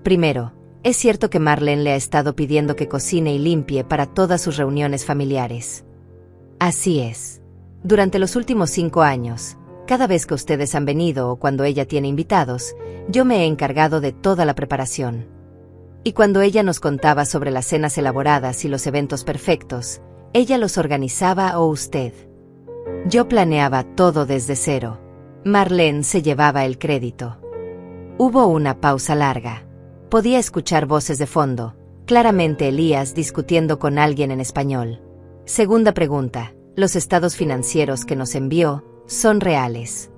Primero, es cierto que Marlene le ha estado pidiendo que cocine y limpie para todas sus reuniones familiares. Así es. Durante los últimos 5 años, cada vez que ustedes han venido o cuando ella tiene invitados, yo me he encargado de toda la preparación. Y cuando ella nos contaba sobre las cenas elaboradas y los eventos perfectos, ella los organizaba o usted. Yo planeaba todo desde cero. Marlene se llevaba el crédito. Hubo una pausa larga. Podía escuchar voces de fondo, claramente Elías discutiendo con alguien en español. Segunda pregunta, ¿los estados financieros que nos envió son reales?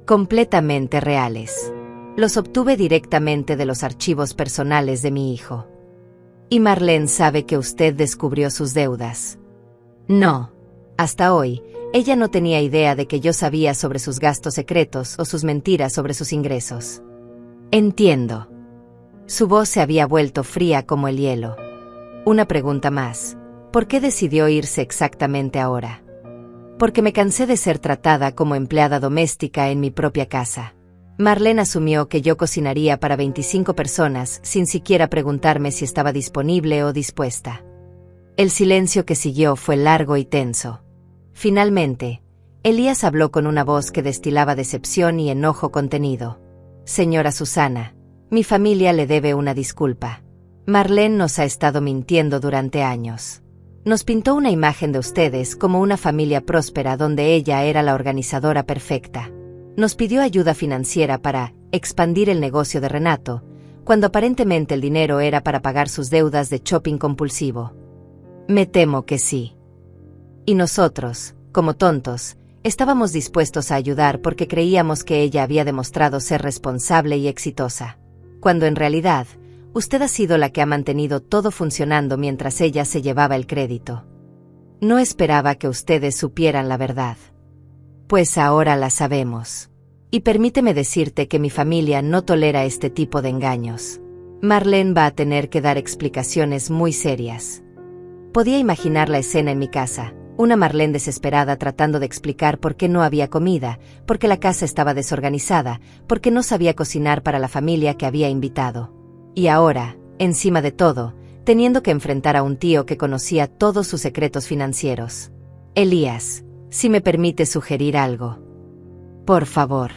Completamente reales. Los obtuve directamente de los archivos personales de mi hijo. ¿Y Marlene sabe que usted descubrió sus deudas? No. Hasta hoy, ella no tenía idea de que yo sabía sobre sus gastos secretos o sus mentiras sobre sus ingresos. Entiendo. Su voz se había vuelto fría como el hielo. Una pregunta más. ¿Por qué decidió irse exactamente ahora? Porque me cansé de ser tratada como empleada doméstica en mi propia casa. Marlene asumió que yo cocinaría para 25 personas sin siquiera preguntarme si estaba disponible o dispuesta. El silencio que siguió fue largo y tenso. Finalmente, Elías habló con una voz que destilaba decepción y enojo contenido. Señora Susana, mi familia le debe una disculpa. Marlene nos ha estado mintiendo durante años. Nos pintó una imagen de ustedes como una familia próspera donde ella era la organizadora perfecta. Nos pidió ayuda financiera para expandir el negocio de Renato, cuando aparentemente el dinero era para pagar sus deudas de shopping compulsivo. Me temo que sí. Y nosotros, como tontos, estábamos dispuestos a ayudar porque creíamos que ella había demostrado ser responsable y exitosa, cuando en realidad, usted ha sido la que ha mantenido todo funcionando mientras ella se llevaba el crédito. No esperaba que ustedes supieran la verdad. Pues ahora la sabemos. Y permíteme decirte que mi familia no tolera este tipo de engaños. Marlene va a tener que dar explicaciones muy serias. Podía imaginar la escena en mi casa, una Marlene desesperada tratando de explicar por qué no había comida, porque la casa estaba desorganizada, porque no sabía cocinar para la familia que había invitado. Y ahora, encima de todo, teniendo que enfrentar a un tío que conocía todos sus secretos financieros. Elías, si me permite sugerir algo. Por favor.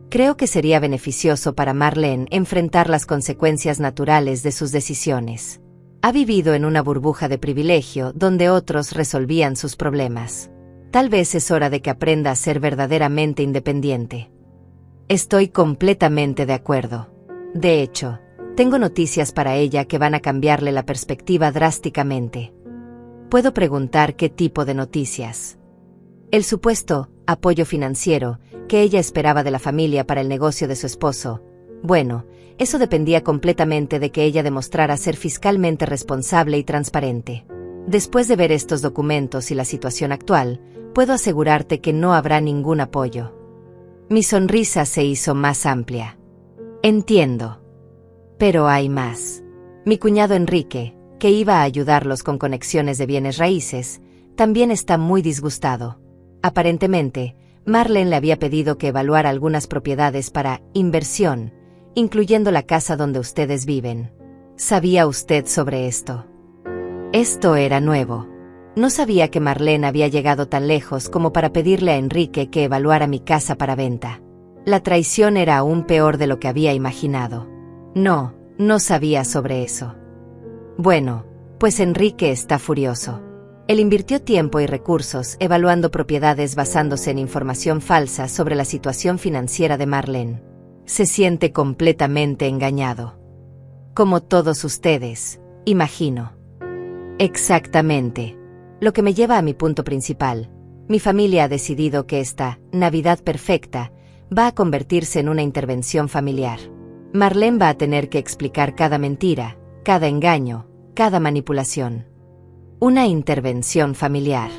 Creo que sería beneficioso para Marlene enfrentar las consecuencias naturales de sus decisiones. Ha vivido en una burbuja de privilegio donde otros resolvían sus problemas. Tal vez es hora de que aprenda a ser verdaderamente independiente. Estoy completamente de acuerdo. De hecho, tengo noticias para ella que van a cambiarle la perspectiva drásticamente. ¿Puedo preguntar qué tipo de noticias? El supuesto apoyo financiero que ella esperaba de la familia para el negocio de su esposo. Bueno, eso dependía completamente de que ella demostrara ser fiscalmente responsable y transparente. Después de ver estos documentos y la situación actual, puedo asegurarte que no habrá ningún apoyo. Mi sonrisa se hizo más amplia. Entiendo. Pero hay más. Mi cuñado Enrique, que iba a ayudarlos con conexiones de bienes raíces, también está muy disgustado. Aparentemente, Marlene le había pedido que evaluara algunas propiedades para inversión, incluyendo la casa donde ustedes viven. ¿Sabía usted sobre esto? Esto era nuevo. No sabía que Marlene había llegado tan lejos como para pedirle a Enrique que evaluara mi casa para venta. La traición era aún peor de lo que había imaginado. No sabía sobre eso. Bueno, pues Enrique está furioso. Él invirtió tiempo y recursos evaluando propiedades basándose en información falsa sobre la situación financiera de Marlene. Se siente completamente engañado. Como todos ustedes, imagino. Exactamente. Lo que me lleva a mi punto principal. Mi familia ha decidido que esta Navidad perfecta va a convertirse en una intervención familiar. Marlene va a tener que explicar cada mentira, cada engaño, cada manipulación. Una intervención familiar.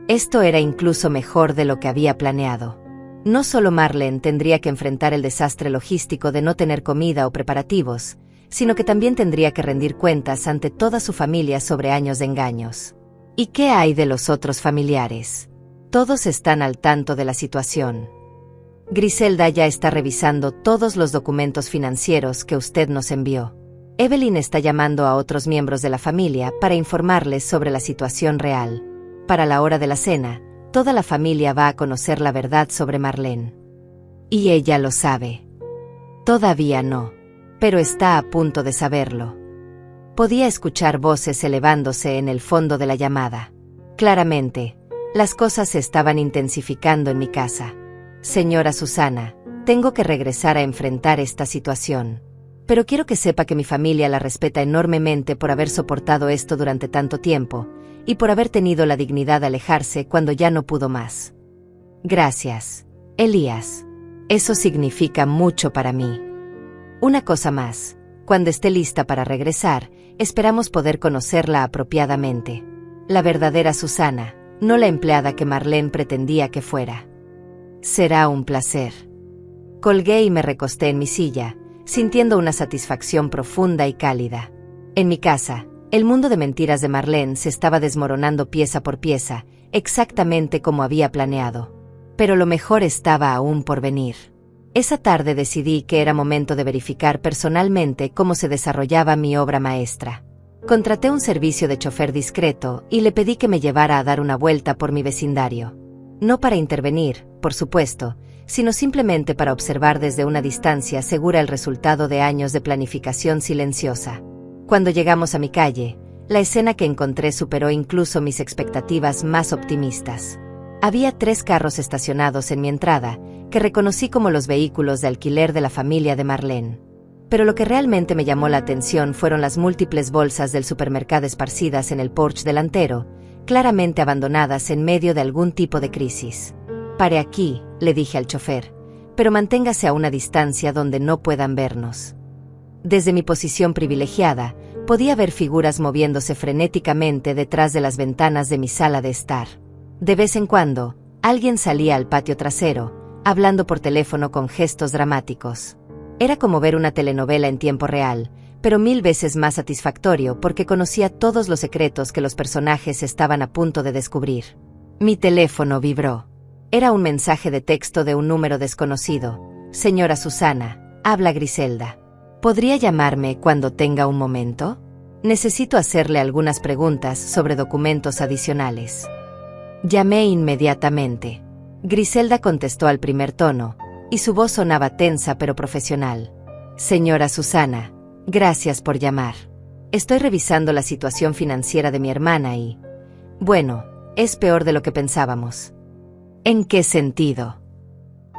Esto era incluso mejor de lo que había planeado. No solo Marlene tendría que enfrentar el desastre logístico de no tener comida o preparativos, sino que también tendría que rendir cuentas ante toda su familia sobre años de engaños. ¿Y qué hay de los otros familiares? Todos están al tanto de la situación. Griselda ya está revisando todos los documentos financieros que usted nos envió. Evelyn está llamando a otros miembros de la familia para informarles sobre la situación real. Para la hora de la cena, toda la familia va a conocer la verdad sobre Marlene. Y ella lo sabe. Todavía no, pero está a punto de saberlo. Podía escuchar voces elevándose en el fondo de la llamada. Claramente, las cosas se estaban intensificando en mi casa. Señora Susana, tengo que regresar a enfrentar esta situación. Pero quiero que sepa que mi familia la respeta enormemente por haber soportado esto durante tanto tiempo, y por haber tenido la dignidad de alejarse cuando ya no pudo más. Gracias, Elías. Eso significa mucho para mí. Una cosa más, cuando esté lista para regresar, esperamos poder conocerla apropiadamente. La verdadera Susana, no la empleada que Marlene pretendía que fuera. Será un placer. Colgué y me recosté en mi silla, sintiendo una satisfacción profunda y cálida. En mi casa, El mundo de mentiras de Marlene se estaba desmoronando pieza por pieza, exactamente como había planeado. Pero lo mejor estaba aún por venir. Esa tarde decidí que era momento de verificar personalmente cómo se desarrollaba mi obra maestra. Contraté un servicio de chofer discreto y le pedí que me llevara a dar una vuelta por mi vecindario. No para intervenir, por supuesto, sino simplemente para observar desde una distancia segura el resultado de años de planificación silenciosa. Cuando llegamos a mi calle, la escena que encontré superó incluso mis expectativas más optimistas. Había 3 carros estacionados en mi entrada, que reconocí como los vehículos de alquiler de la familia de Marlene. Pero lo que realmente me llamó la atención fueron las múltiples bolsas del supermercado esparcidas en el porche delantero, claramente abandonadas en medio de algún tipo de crisis. «Pare aquí», le dije al chofer, «pero manténgase a una distancia donde no puedan vernos». Desde mi posición privilegiada, podía ver figuras moviéndose frenéticamente detrás de las ventanas de mi sala de estar. De vez en cuando, alguien salía al patio trasero, hablando por teléfono con gestos dramáticos. Era como ver una telenovela en tiempo real, pero 1000 veces más satisfactorio porque conocía todos los secretos que los personajes estaban a punto de descubrir. Mi teléfono vibró. Era un mensaje de texto de un número desconocido. «Señora Susana, habla Griselda. ¿Podría llamarme cuando tenga un momento? Necesito hacerle algunas preguntas sobre documentos adicionales». Llamé inmediatamente. Griselda contestó al primer tono, y su voz sonaba tensa pero profesional. «Señora Susana, gracias por llamar. Estoy revisando la situación financiera de mi hermana y... bueno, es peor de lo que pensábamos». «¿En qué sentido?»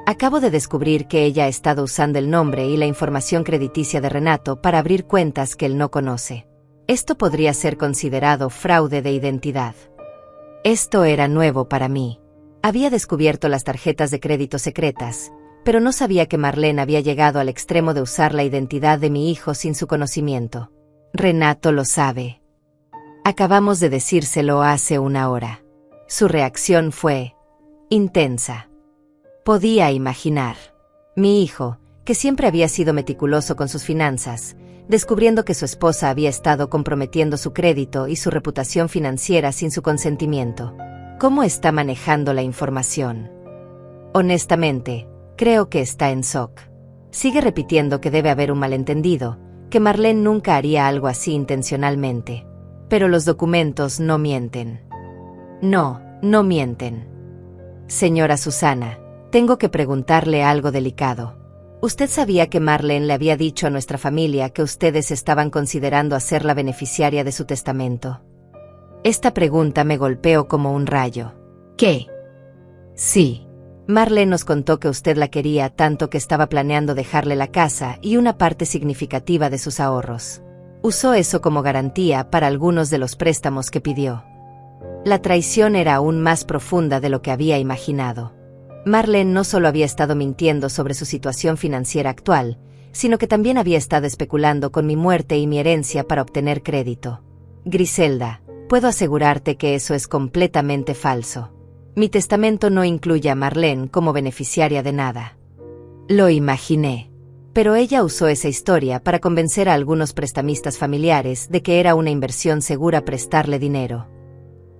«Acabo de descubrir que ella ha estado usando el nombre y la información crediticia de Renato para abrir cuentas que él no conoce. Esto podría ser considerado fraude de identidad». Esto era nuevo para mí. Había descubierto las tarjetas de crédito secretas, pero no sabía que Marlene había llegado al extremo de usar la identidad de mi hijo sin su conocimiento. «Renato lo sabe. Acabamos de decírselo hace una hora». Su reacción fue intensa. Podía imaginar. Mi hijo, que siempre había sido meticuloso con sus finanzas, descubriendo que su esposa había estado comprometiendo su crédito y su reputación financiera sin su consentimiento. ¿Cómo está manejando la información? Honestamente, creo que está en shock. Sigue repitiendo que debe haber un malentendido, que Marlene nunca haría algo así intencionalmente. Pero los documentos no mienten. No mienten. Señora Susana, tengo que preguntarle algo delicado. ¿Usted sabía que Marlene le había dicho a nuestra familia que ustedes estaban considerando hacerla beneficiaria de su testamento? Esta pregunta me golpeó como un rayo. ¿Qué? Sí. Marlene nos contó que usted la quería tanto que estaba planeando dejarle la casa y una parte significativa de sus ahorros. Usó eso como garantía para algunos de los préstamos que pidió. La traición era aún más profunda de lo que había imaginado. Marlene no solo había estado mintiendo sobre su situación financiera actual, sino que también había estado especulando con mi muerte y mi herencia para obtener crédito. Griselda, puedo asegurarte que eso es completamente falso. Mi testamento no incluye a Marlene como beneficiaria de nada. Lo imaginé. Pero ella usó esa historia para convencer a algunos prestamistas familiares de que era una inversión segura prestarle dinero.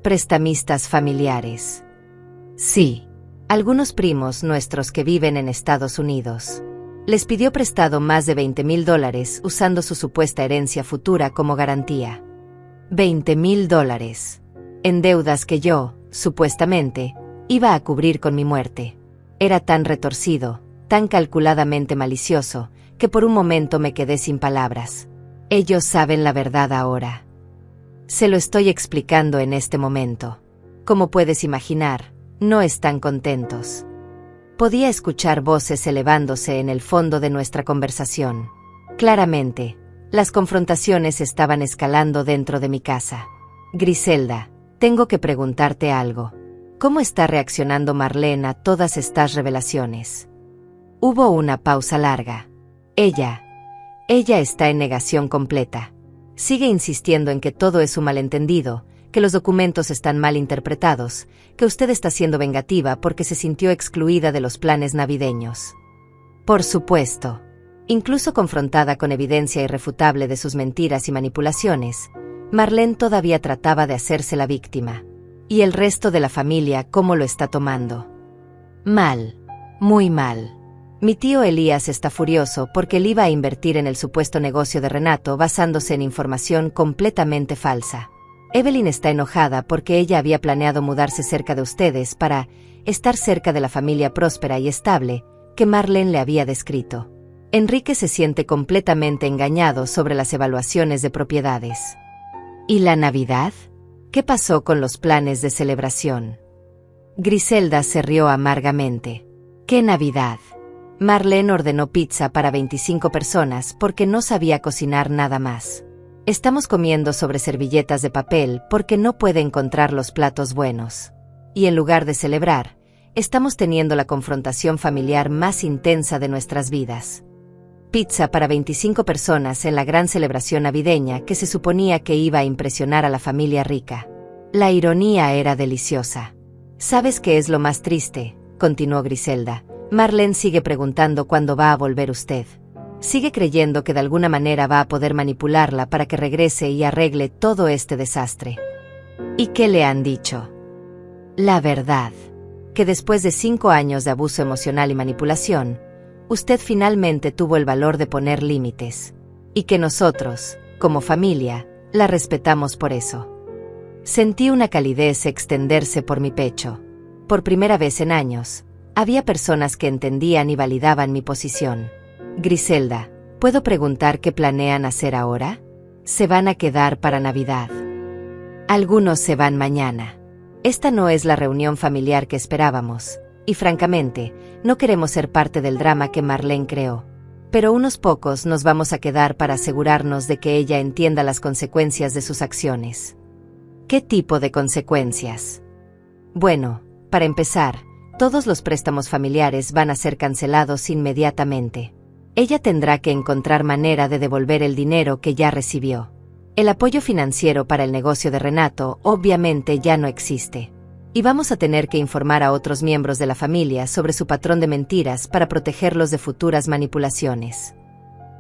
Prestamistas familiares. Sí. Algunos primos nuestros que viven en Estados Unidos. Les pidió prestado más de $20,000 usando su supuesta herencia futura como garantía. $20,000. En deudas que yo, supuestamente, iba a cubrir con mi muerte. Era tan retorcido, tan calculadamente malicioso, que por un momento me quedé sin palabras. Ellos saben la verdad ahora. Se lo estoy explicando en este momento. Como puedes imaginar, no están contentos. Podía escuchar voces elevándose en el fondo de nuestra conversación. Claramente, las confrontaciones estaban escalando dentro de mi casa. Griselda, tengo que preguntarte algo. ¿Cómo está reaccionando Marlene a todas estas revelaciones? Hubo una pausa larga. Ella está en negación completa. Sigue insistiendo en que todo es un malentendido, que los documentos están mal interpretados, que usted está siendo vengativa porque se sintió excluida de los planes navideños. Por supuesto. Incluso confrontada con evidencia irrefutable de sus mentiras y manipulaciones, Marlene todavía trataba de hacerse la víctima. ¿Y el resto de la familia cómo lo está tomando? Mal. Muy mal. Mi tío Elías está furioso porque él iba a invertir en el supuesto negocio de Renato basándose en información completamente falsa. Evelyn está enojada porque ella había planeado mudarse cerca de ustedes para estar cerca de la familia próspera y estable que Marlene le había descrito. Enrique se siente completamente engañado sobre las evaluaciones de propiedades. ¿Y la Navidad? ¿Qué pasó con los planes de celebración? Griselda se rió amargamente. ¿Qué Navidad? Marlene ordenó pizza para 25 personas porque no sabía cocinar nada más. Estamos comiendo sobre servilletas de papel porque no puede encontrar los platos buenos. Y en lugar de celebrar, estamos teniendo la confrontación familiar más intensa de nuestras vidas. Pizza para 25 personas en la gran celebración navideña que se suponía que iba a impresionar a la familia rica. La ironía era deliciosa. ¿Sabes qué es lo más triste?, continuó Griselda. Marlene sigue preguntando cuándo va a volver usted. Sigue creyendo que de alguna manera va a poder manipularla para que regrese y arregle todo este desastre. ¿Y qué le han dicho? La verdad, que después de 5 años de abuso emocional y manipulación, usted finalmente tuvo el valor de poner límites. Y que nosotros, como familia, la respetamos por eso. Sentí una calidez extenderse por mi pecho. Por primera vez en años, había personas que entendían y validaban mi posición. Griselda, ¿puedo preguntar qué planean hacer ahora? Se van a quedar para Navidad. Algunos se van mañana. Esta no es la reunión familiar que esperábamos, y francamente, no queremos ser parte del drama que Marlene creó. Pero unos pocos nos vamos a quedar para asegurarnos de que ella entienda las consecuencias de sus acciones. ¿Qué tipo de consecuencias? Bueno, para empezar, todos los préstamos familiares van a ser cancelados inmediatamente. Ella tendrá que encontrar manera de devolver el dinero que ya recibió. El apoyo financiero para el negocio de Renato obviamente ya no existe. Y vamos a tener que informar a otros miembros de la familia sobre su patrón de mentiras para protegerlos de futuras manipulaciones.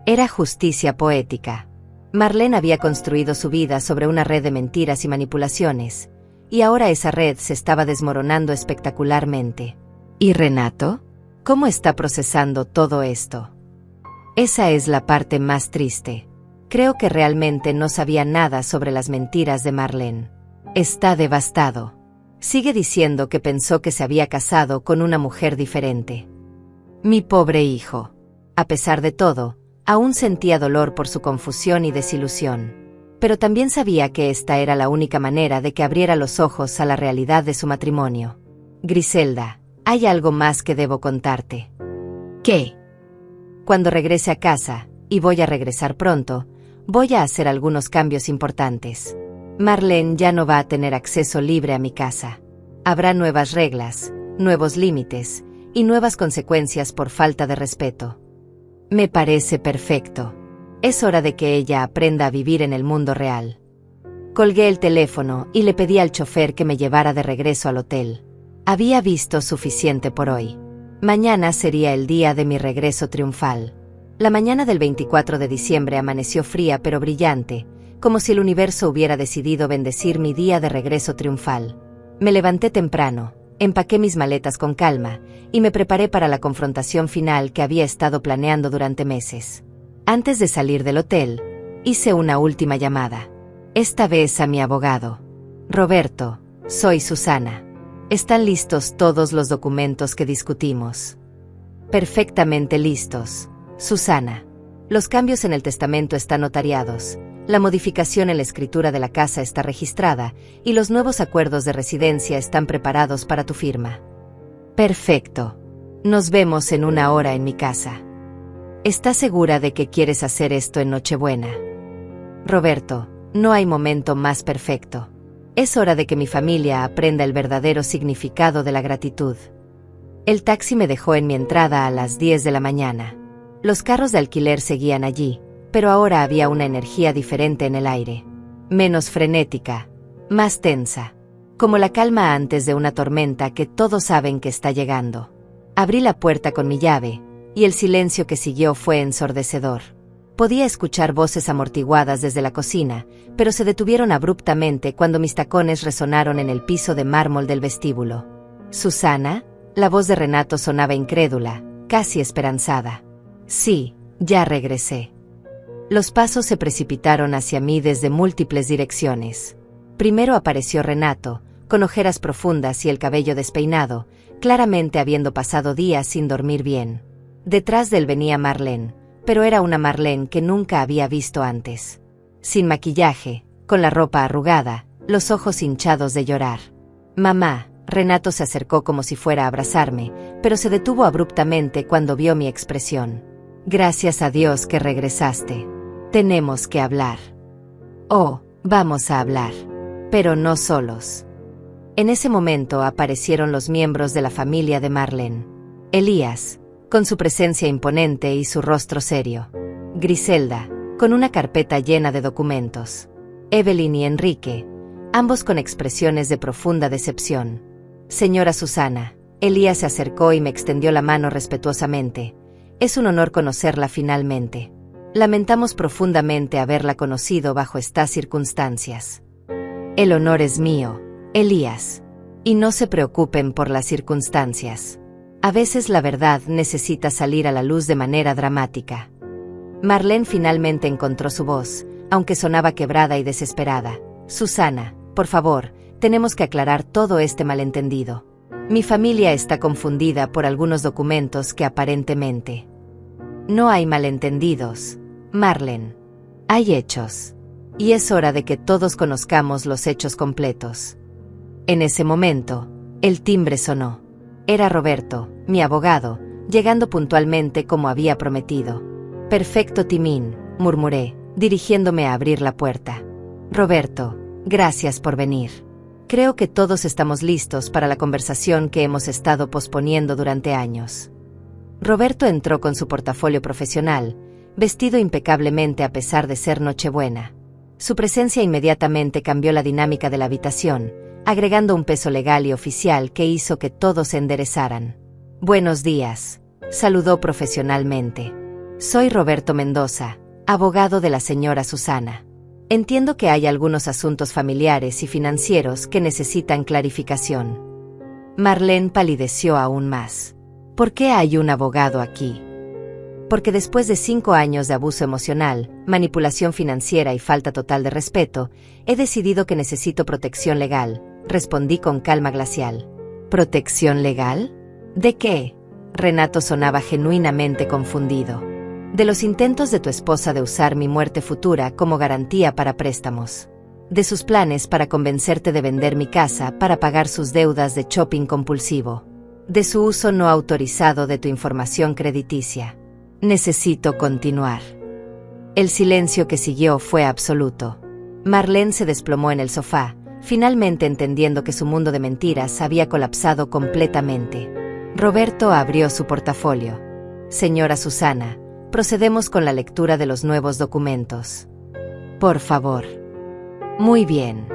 Era justicia poética. Marlene había construido su vida sobre una red de mentiras y manipulaciones, y ahora esa red se estaba desmoronando espectacularmente. ¿Y Renato? ¿Cómo está procesando todo esto? Esa es la parte más triste. Creo que realmente no sabía nada sobre las mentiras de Marlene. Está devastado. Sigue diciendo que pensó que se había casado con una mujer diferente. Mi pobre hijo. A pesar de todo, aún sentía dolor por su confusión y desilusión. Pero también sabía que esta era la única manera de que abriera los ojos a la realidad de su matrimonio. Griselda, hay algo más que debo contarte. ¿Qué? Cuando regrese a casa, y voy a regresar pronto, voy a hacer algunos cambios importantes. Marlene ya no va a tener acceso libre a mi casa. Habrá nuevas reglas, nuevos límites, y nuevas consecuencias por falta de respeto. Me parece perfecto. Es hora de que ella aprenda a vivir en el mundo real. Colgué el teléfono y le pedí al chofer que me llevara de regreso al hotel. Había visto suficiente por hoy. Mañana sería el día de mi regreso triunfal. La mañana del 24 de diciembre amaneció fría pero brillante, como si el universo hubiera decidido bendecir mi día de regreso triunfal. Me levanté temprano, empaqué mis maletas con calma, y me preparé para la confrontación final que había estado planeando durante meses. Antes de salir del hotel, hice una última llamada. Esta vez a mi abogado. Roberto, soy Susana. ¿Están listos todos los documentos que discutimos? Perfectamente listos, Susana. Los cambios en el testamento están notariados, la modificación en la escritura de la casa está registrada y los nuevos acuerdos de residencia están preparados para tu firma. Perfecto. Nos vemos en 1 hora en mi casa. ¿Estás segura de que quieres hacer esto en Nochebuena? Roberto, no hay momento más perfecto. Es hora de que mi familia aprenda el verdadero significado de la gratitud. El taxi me dejó en mi entrada a las 10 de la mañana. Los carros de alquiler seguían allí, pero ahora había una energía diferente en el aire. Menos frenética, más tensa. Como la calma antes de una tormenta que todos saben que está llegando. Abrí la puerta con mi llave, y el silencio que siguió fue ensordecedor. Podía escuchar voces amortiguadas desde la cocina, pero se detuvieron abruptamente cuando mis tacones resonaron en el piso de mármol del vestíbulo. «¿Susana?». La voz de Renato sonaba incrédula, casi esperanzada. «Sí, ya regresé». Los pasos se precipitaron hacia mí desde múltiples direcciones. Primero apareció Renato, con ojeras profundas y el cabello despeinado, claramente habiendo pasado días sin dormir bien. Detrás de él venía Marlene, pero era una Marlene que nunca había visto antes. Sin maquillaje, con la ropa arrugada, los ojos hinchados de llorar. «Mamá». Renato se acercó como si fuera a abrazarme, pero se detuvo abruptamente cuando vio mi expresión. «Gracias a Dios que regresaste. Tenemos que hablar». «Oh, vamos a hablar. Pero no solos». En ese momento aparecieron los miembros de la familia de Marlene. Elías, con su presencia imponente y su rostro serio. Griselda, con una carpeta llena de documentos. Evelyn y Enrique, ambos con expresiones de profunda decepción. «Señora Susana». Elías se acercó y me extendió la mano respetuosamente. «Es un honor conocerla finalmente. Lamentamos profundamente haberla conocido bajo estas circunstancias». «El honor es mío, Elías. Y no se preocupen por las circunstancias. A veces la verdad necesita salir a la luz de manera dramática». Marlene finalmente encontró su voz, aunque sonaba quebrada y desesperada. «Susana, por favor, tenemos que aclarar todo este malentendido. Mi familia está confundida por algunos documentos que aparentemente…». «No hay malentendidos, Marlene. Hay hechos. Y es hora de que todos conozcamos los hechos completos». En ese momento, el timbre sonó. Era Roberto, mi abogado, llegando puntualmente como había prometido. «Perfecto, Timín», murmuré, dirigiéndome a abrir la puerta. «Roberto, gracias por venir. Creo que todos estamos listos para la conversación que hemos estado posponiendo durante años». Roberto entró con su portafolio profesional, vestido impecablemente a pesar de ser Nochebuena. Su presencia inmediatamente cambió la dinámica de la habitación, agregando un peso legal y oficial que hizo que todos se enderezaran. «Buenos días», saludó profesionalmente. «Soy Roberto Mendoza, abogado de la señora Susana. Entiendo que hay algunos asuntos familiares y financieros que necesitan clarificación». Marlene palideció aún más. «¿Por qué hay un abogado aquí?». «Porque después de 5 años de abuso emocional, manipulación financiera y falta total de respeto, he decidido que necesito protección legal», respondí con calma glacial. «¿Protección legal? ¿De qué?». Renato sonaba genuinamente confundido. «De los intentos de tu esposa de usar mi muerte futura como garantía para préstamos. De sus planes para convencerte de vender mi casa para pagar sus deudas de shopping compulsivo. De su uso no autorizado de tu información crediticia. Necesito continuar». El silencio que siguió fue absoluto. Marlene se desplomó en el sofá, finalmente entendiendo que su mundo de mentiras había colapsado completamente. Roberto abrió su portafolio. «Señora Susana, procedemos con la lectura de los nuevos documentos. Por favor». «Muy bien.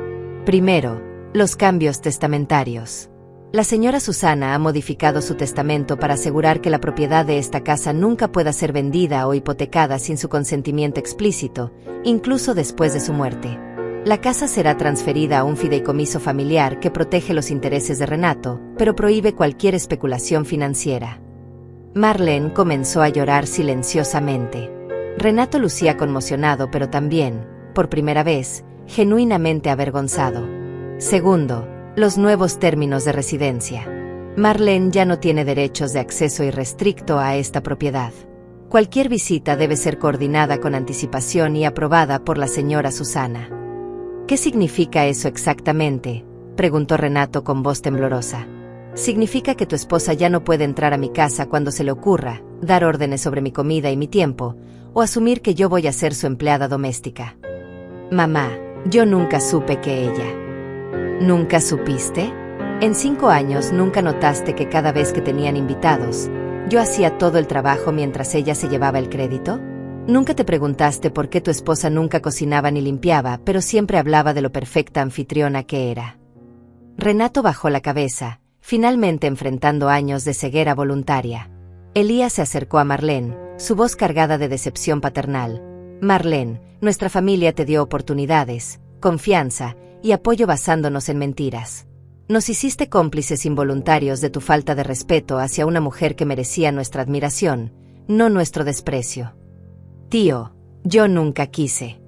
Primero, los cambios testamentarios. La señora Susana ha modificado su testamento para asegurar que la propiedad de esta casa nunca pueda ser vendida o hipotecada sin su consentimiento explícito, incluso después de su muerte. La casa será transferida a un fideicomiso familiar que protege los intereses de Renato, pero prohíbe cualquier especulación financiera». Marlene comenzó a llorar silenciosamente. Renato lucía conmocionado, pero también, por primera vez, genuinamente avergonzado. Segundo, los nuevos términos de residencia. Marlene ya no tiene derechos de acceso irrestricto a esta propiedad. Cualquier visita debe ser coordinada con anticipación y aprobada por la señora Susana. «¿Qué significa eso exactamente?», preguntó Renato con voz temblorosa. «Significa que tu esposa ya no puede entrar a mi casa cuando se le ocurra, dar órdenes sobre mi comida y mi tiempo, o asumir que yo voy a ser su empleada doméstica». «Mamá, yo nunca supe que ella…». «¿Nunca supiste? En 5 años nunca notaste que cada vez que tenían invitados, yo hacía todo el trabajo mientras ella se llevaba el crédito? ¿Nunca te preguntaste por qué tu esposa nunca cocinaba ni limpiaba, pero siempre hablaba de lo perfecta anfitriona que era?» Renato bajó la cabeza, finalmente enfrentando años de ceguera voluntaria. Elías se acercó a Marlene, su voz cargada de decepción paternal. Marlene, nuestra familia te dio oportunidades, confianza y apoyo basándonos en mentiras. Nos hiciste cómplices involuntarios de tu falta de respeto hacia una mujer que merecía nuestra admiración, no nuestro desprecio. Tío, yo nunca quise.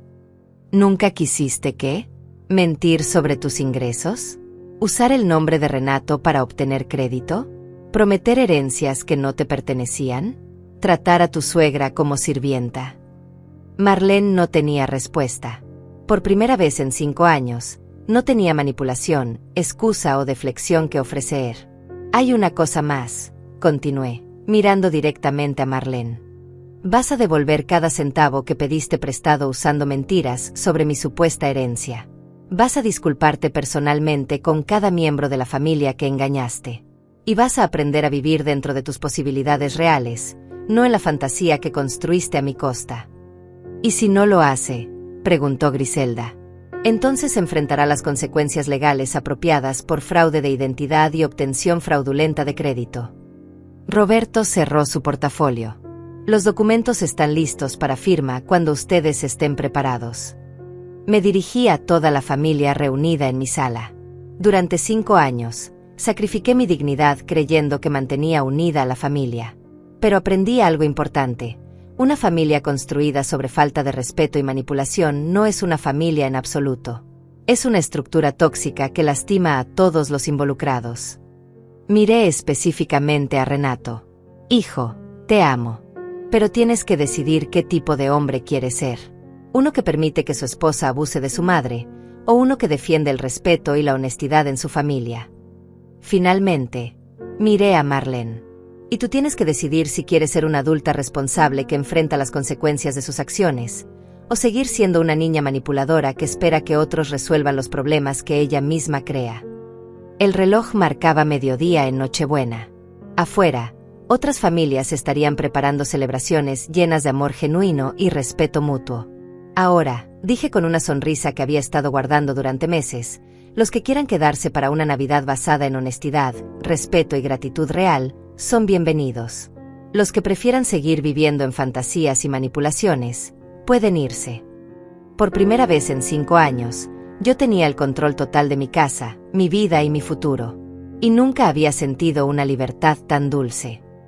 ¿Nunca quisiste qué? ¿Mentir sobre tus ingresos? ¿Usar el nombre de Renato para obtener crédito? ¿Prometer herencias que no te pertenecían? ¿Tratar a tu suegra como sirvienta? Marlene no tenía respuesta. Por primera vez en 5 años, no tenía manipulación, excusa o deflexión que ofrecer. Hay una cosa más, continué, mirando directamente a Marlene. Vas a devolver cada centavo que pediste prestado usando mentiras sobre mi supuesta herencia. Vas a disculparte personalmente con cada miembro de la familia que engañaste. Y vas a aprender a vivir dentro de tus posibilidades reales, no en la fantasía que construiste a mi costa. ¿Y si no lo hace?, preguntó Griselda. Entonces enfrentará las consecuencias legales apropiadas por fraude de identidad y obtención fraudulenta de crédito. Roberto cerró su portafolio. Los documentos están listos para firma cuando ustedes estén preparados. Me dirigí a toda la familia reunida en mi sala. Durante 5 años, sacrifiqué mi dignidad creyendo que mantenía unida a la familia. Pero aprendí algo importante. Una familia construida sobre falta de respeto y manipulación no es una familia en absoluto. Es una estructura tóxica que lastima a todos los involucrados. Miré específicamente a Renato. Hijo, te amo. Pero tienes que decidir qué tipo de hombre quieres ser. Uno que permite que su esposa abuse de su madre, o uno que defiende el respeto y la honestidad en su familia. Finalmente, miré a Marlene. Y tú tienes que decidir si quieres ser una adulta responsable que enfrenta las consecuencias de sus acciones, o seguir siendo una niña manipuladora que espera que otros resuelvan los problemas que ella misma crea. El reloj marcaba mediodía en Nochebuena. Afuera, otras familias estarían preparando celebraciones llenas de amor genuino y respeto mutuo. Ahora, dije con una sonrisa que había estado guardando durante meses, los que quieran quedarse para una Navidad basada en honestidad, respeto y gratitud real, son bienvenidos. Los que prefieran seguir viviendo en fantasías y manipulaciones, pueden irse. Por primera vez en 5 años, yo tenía el control total de mi casa, mi vida y mi futuro. Y nunca había sentido una libertad tan dulce.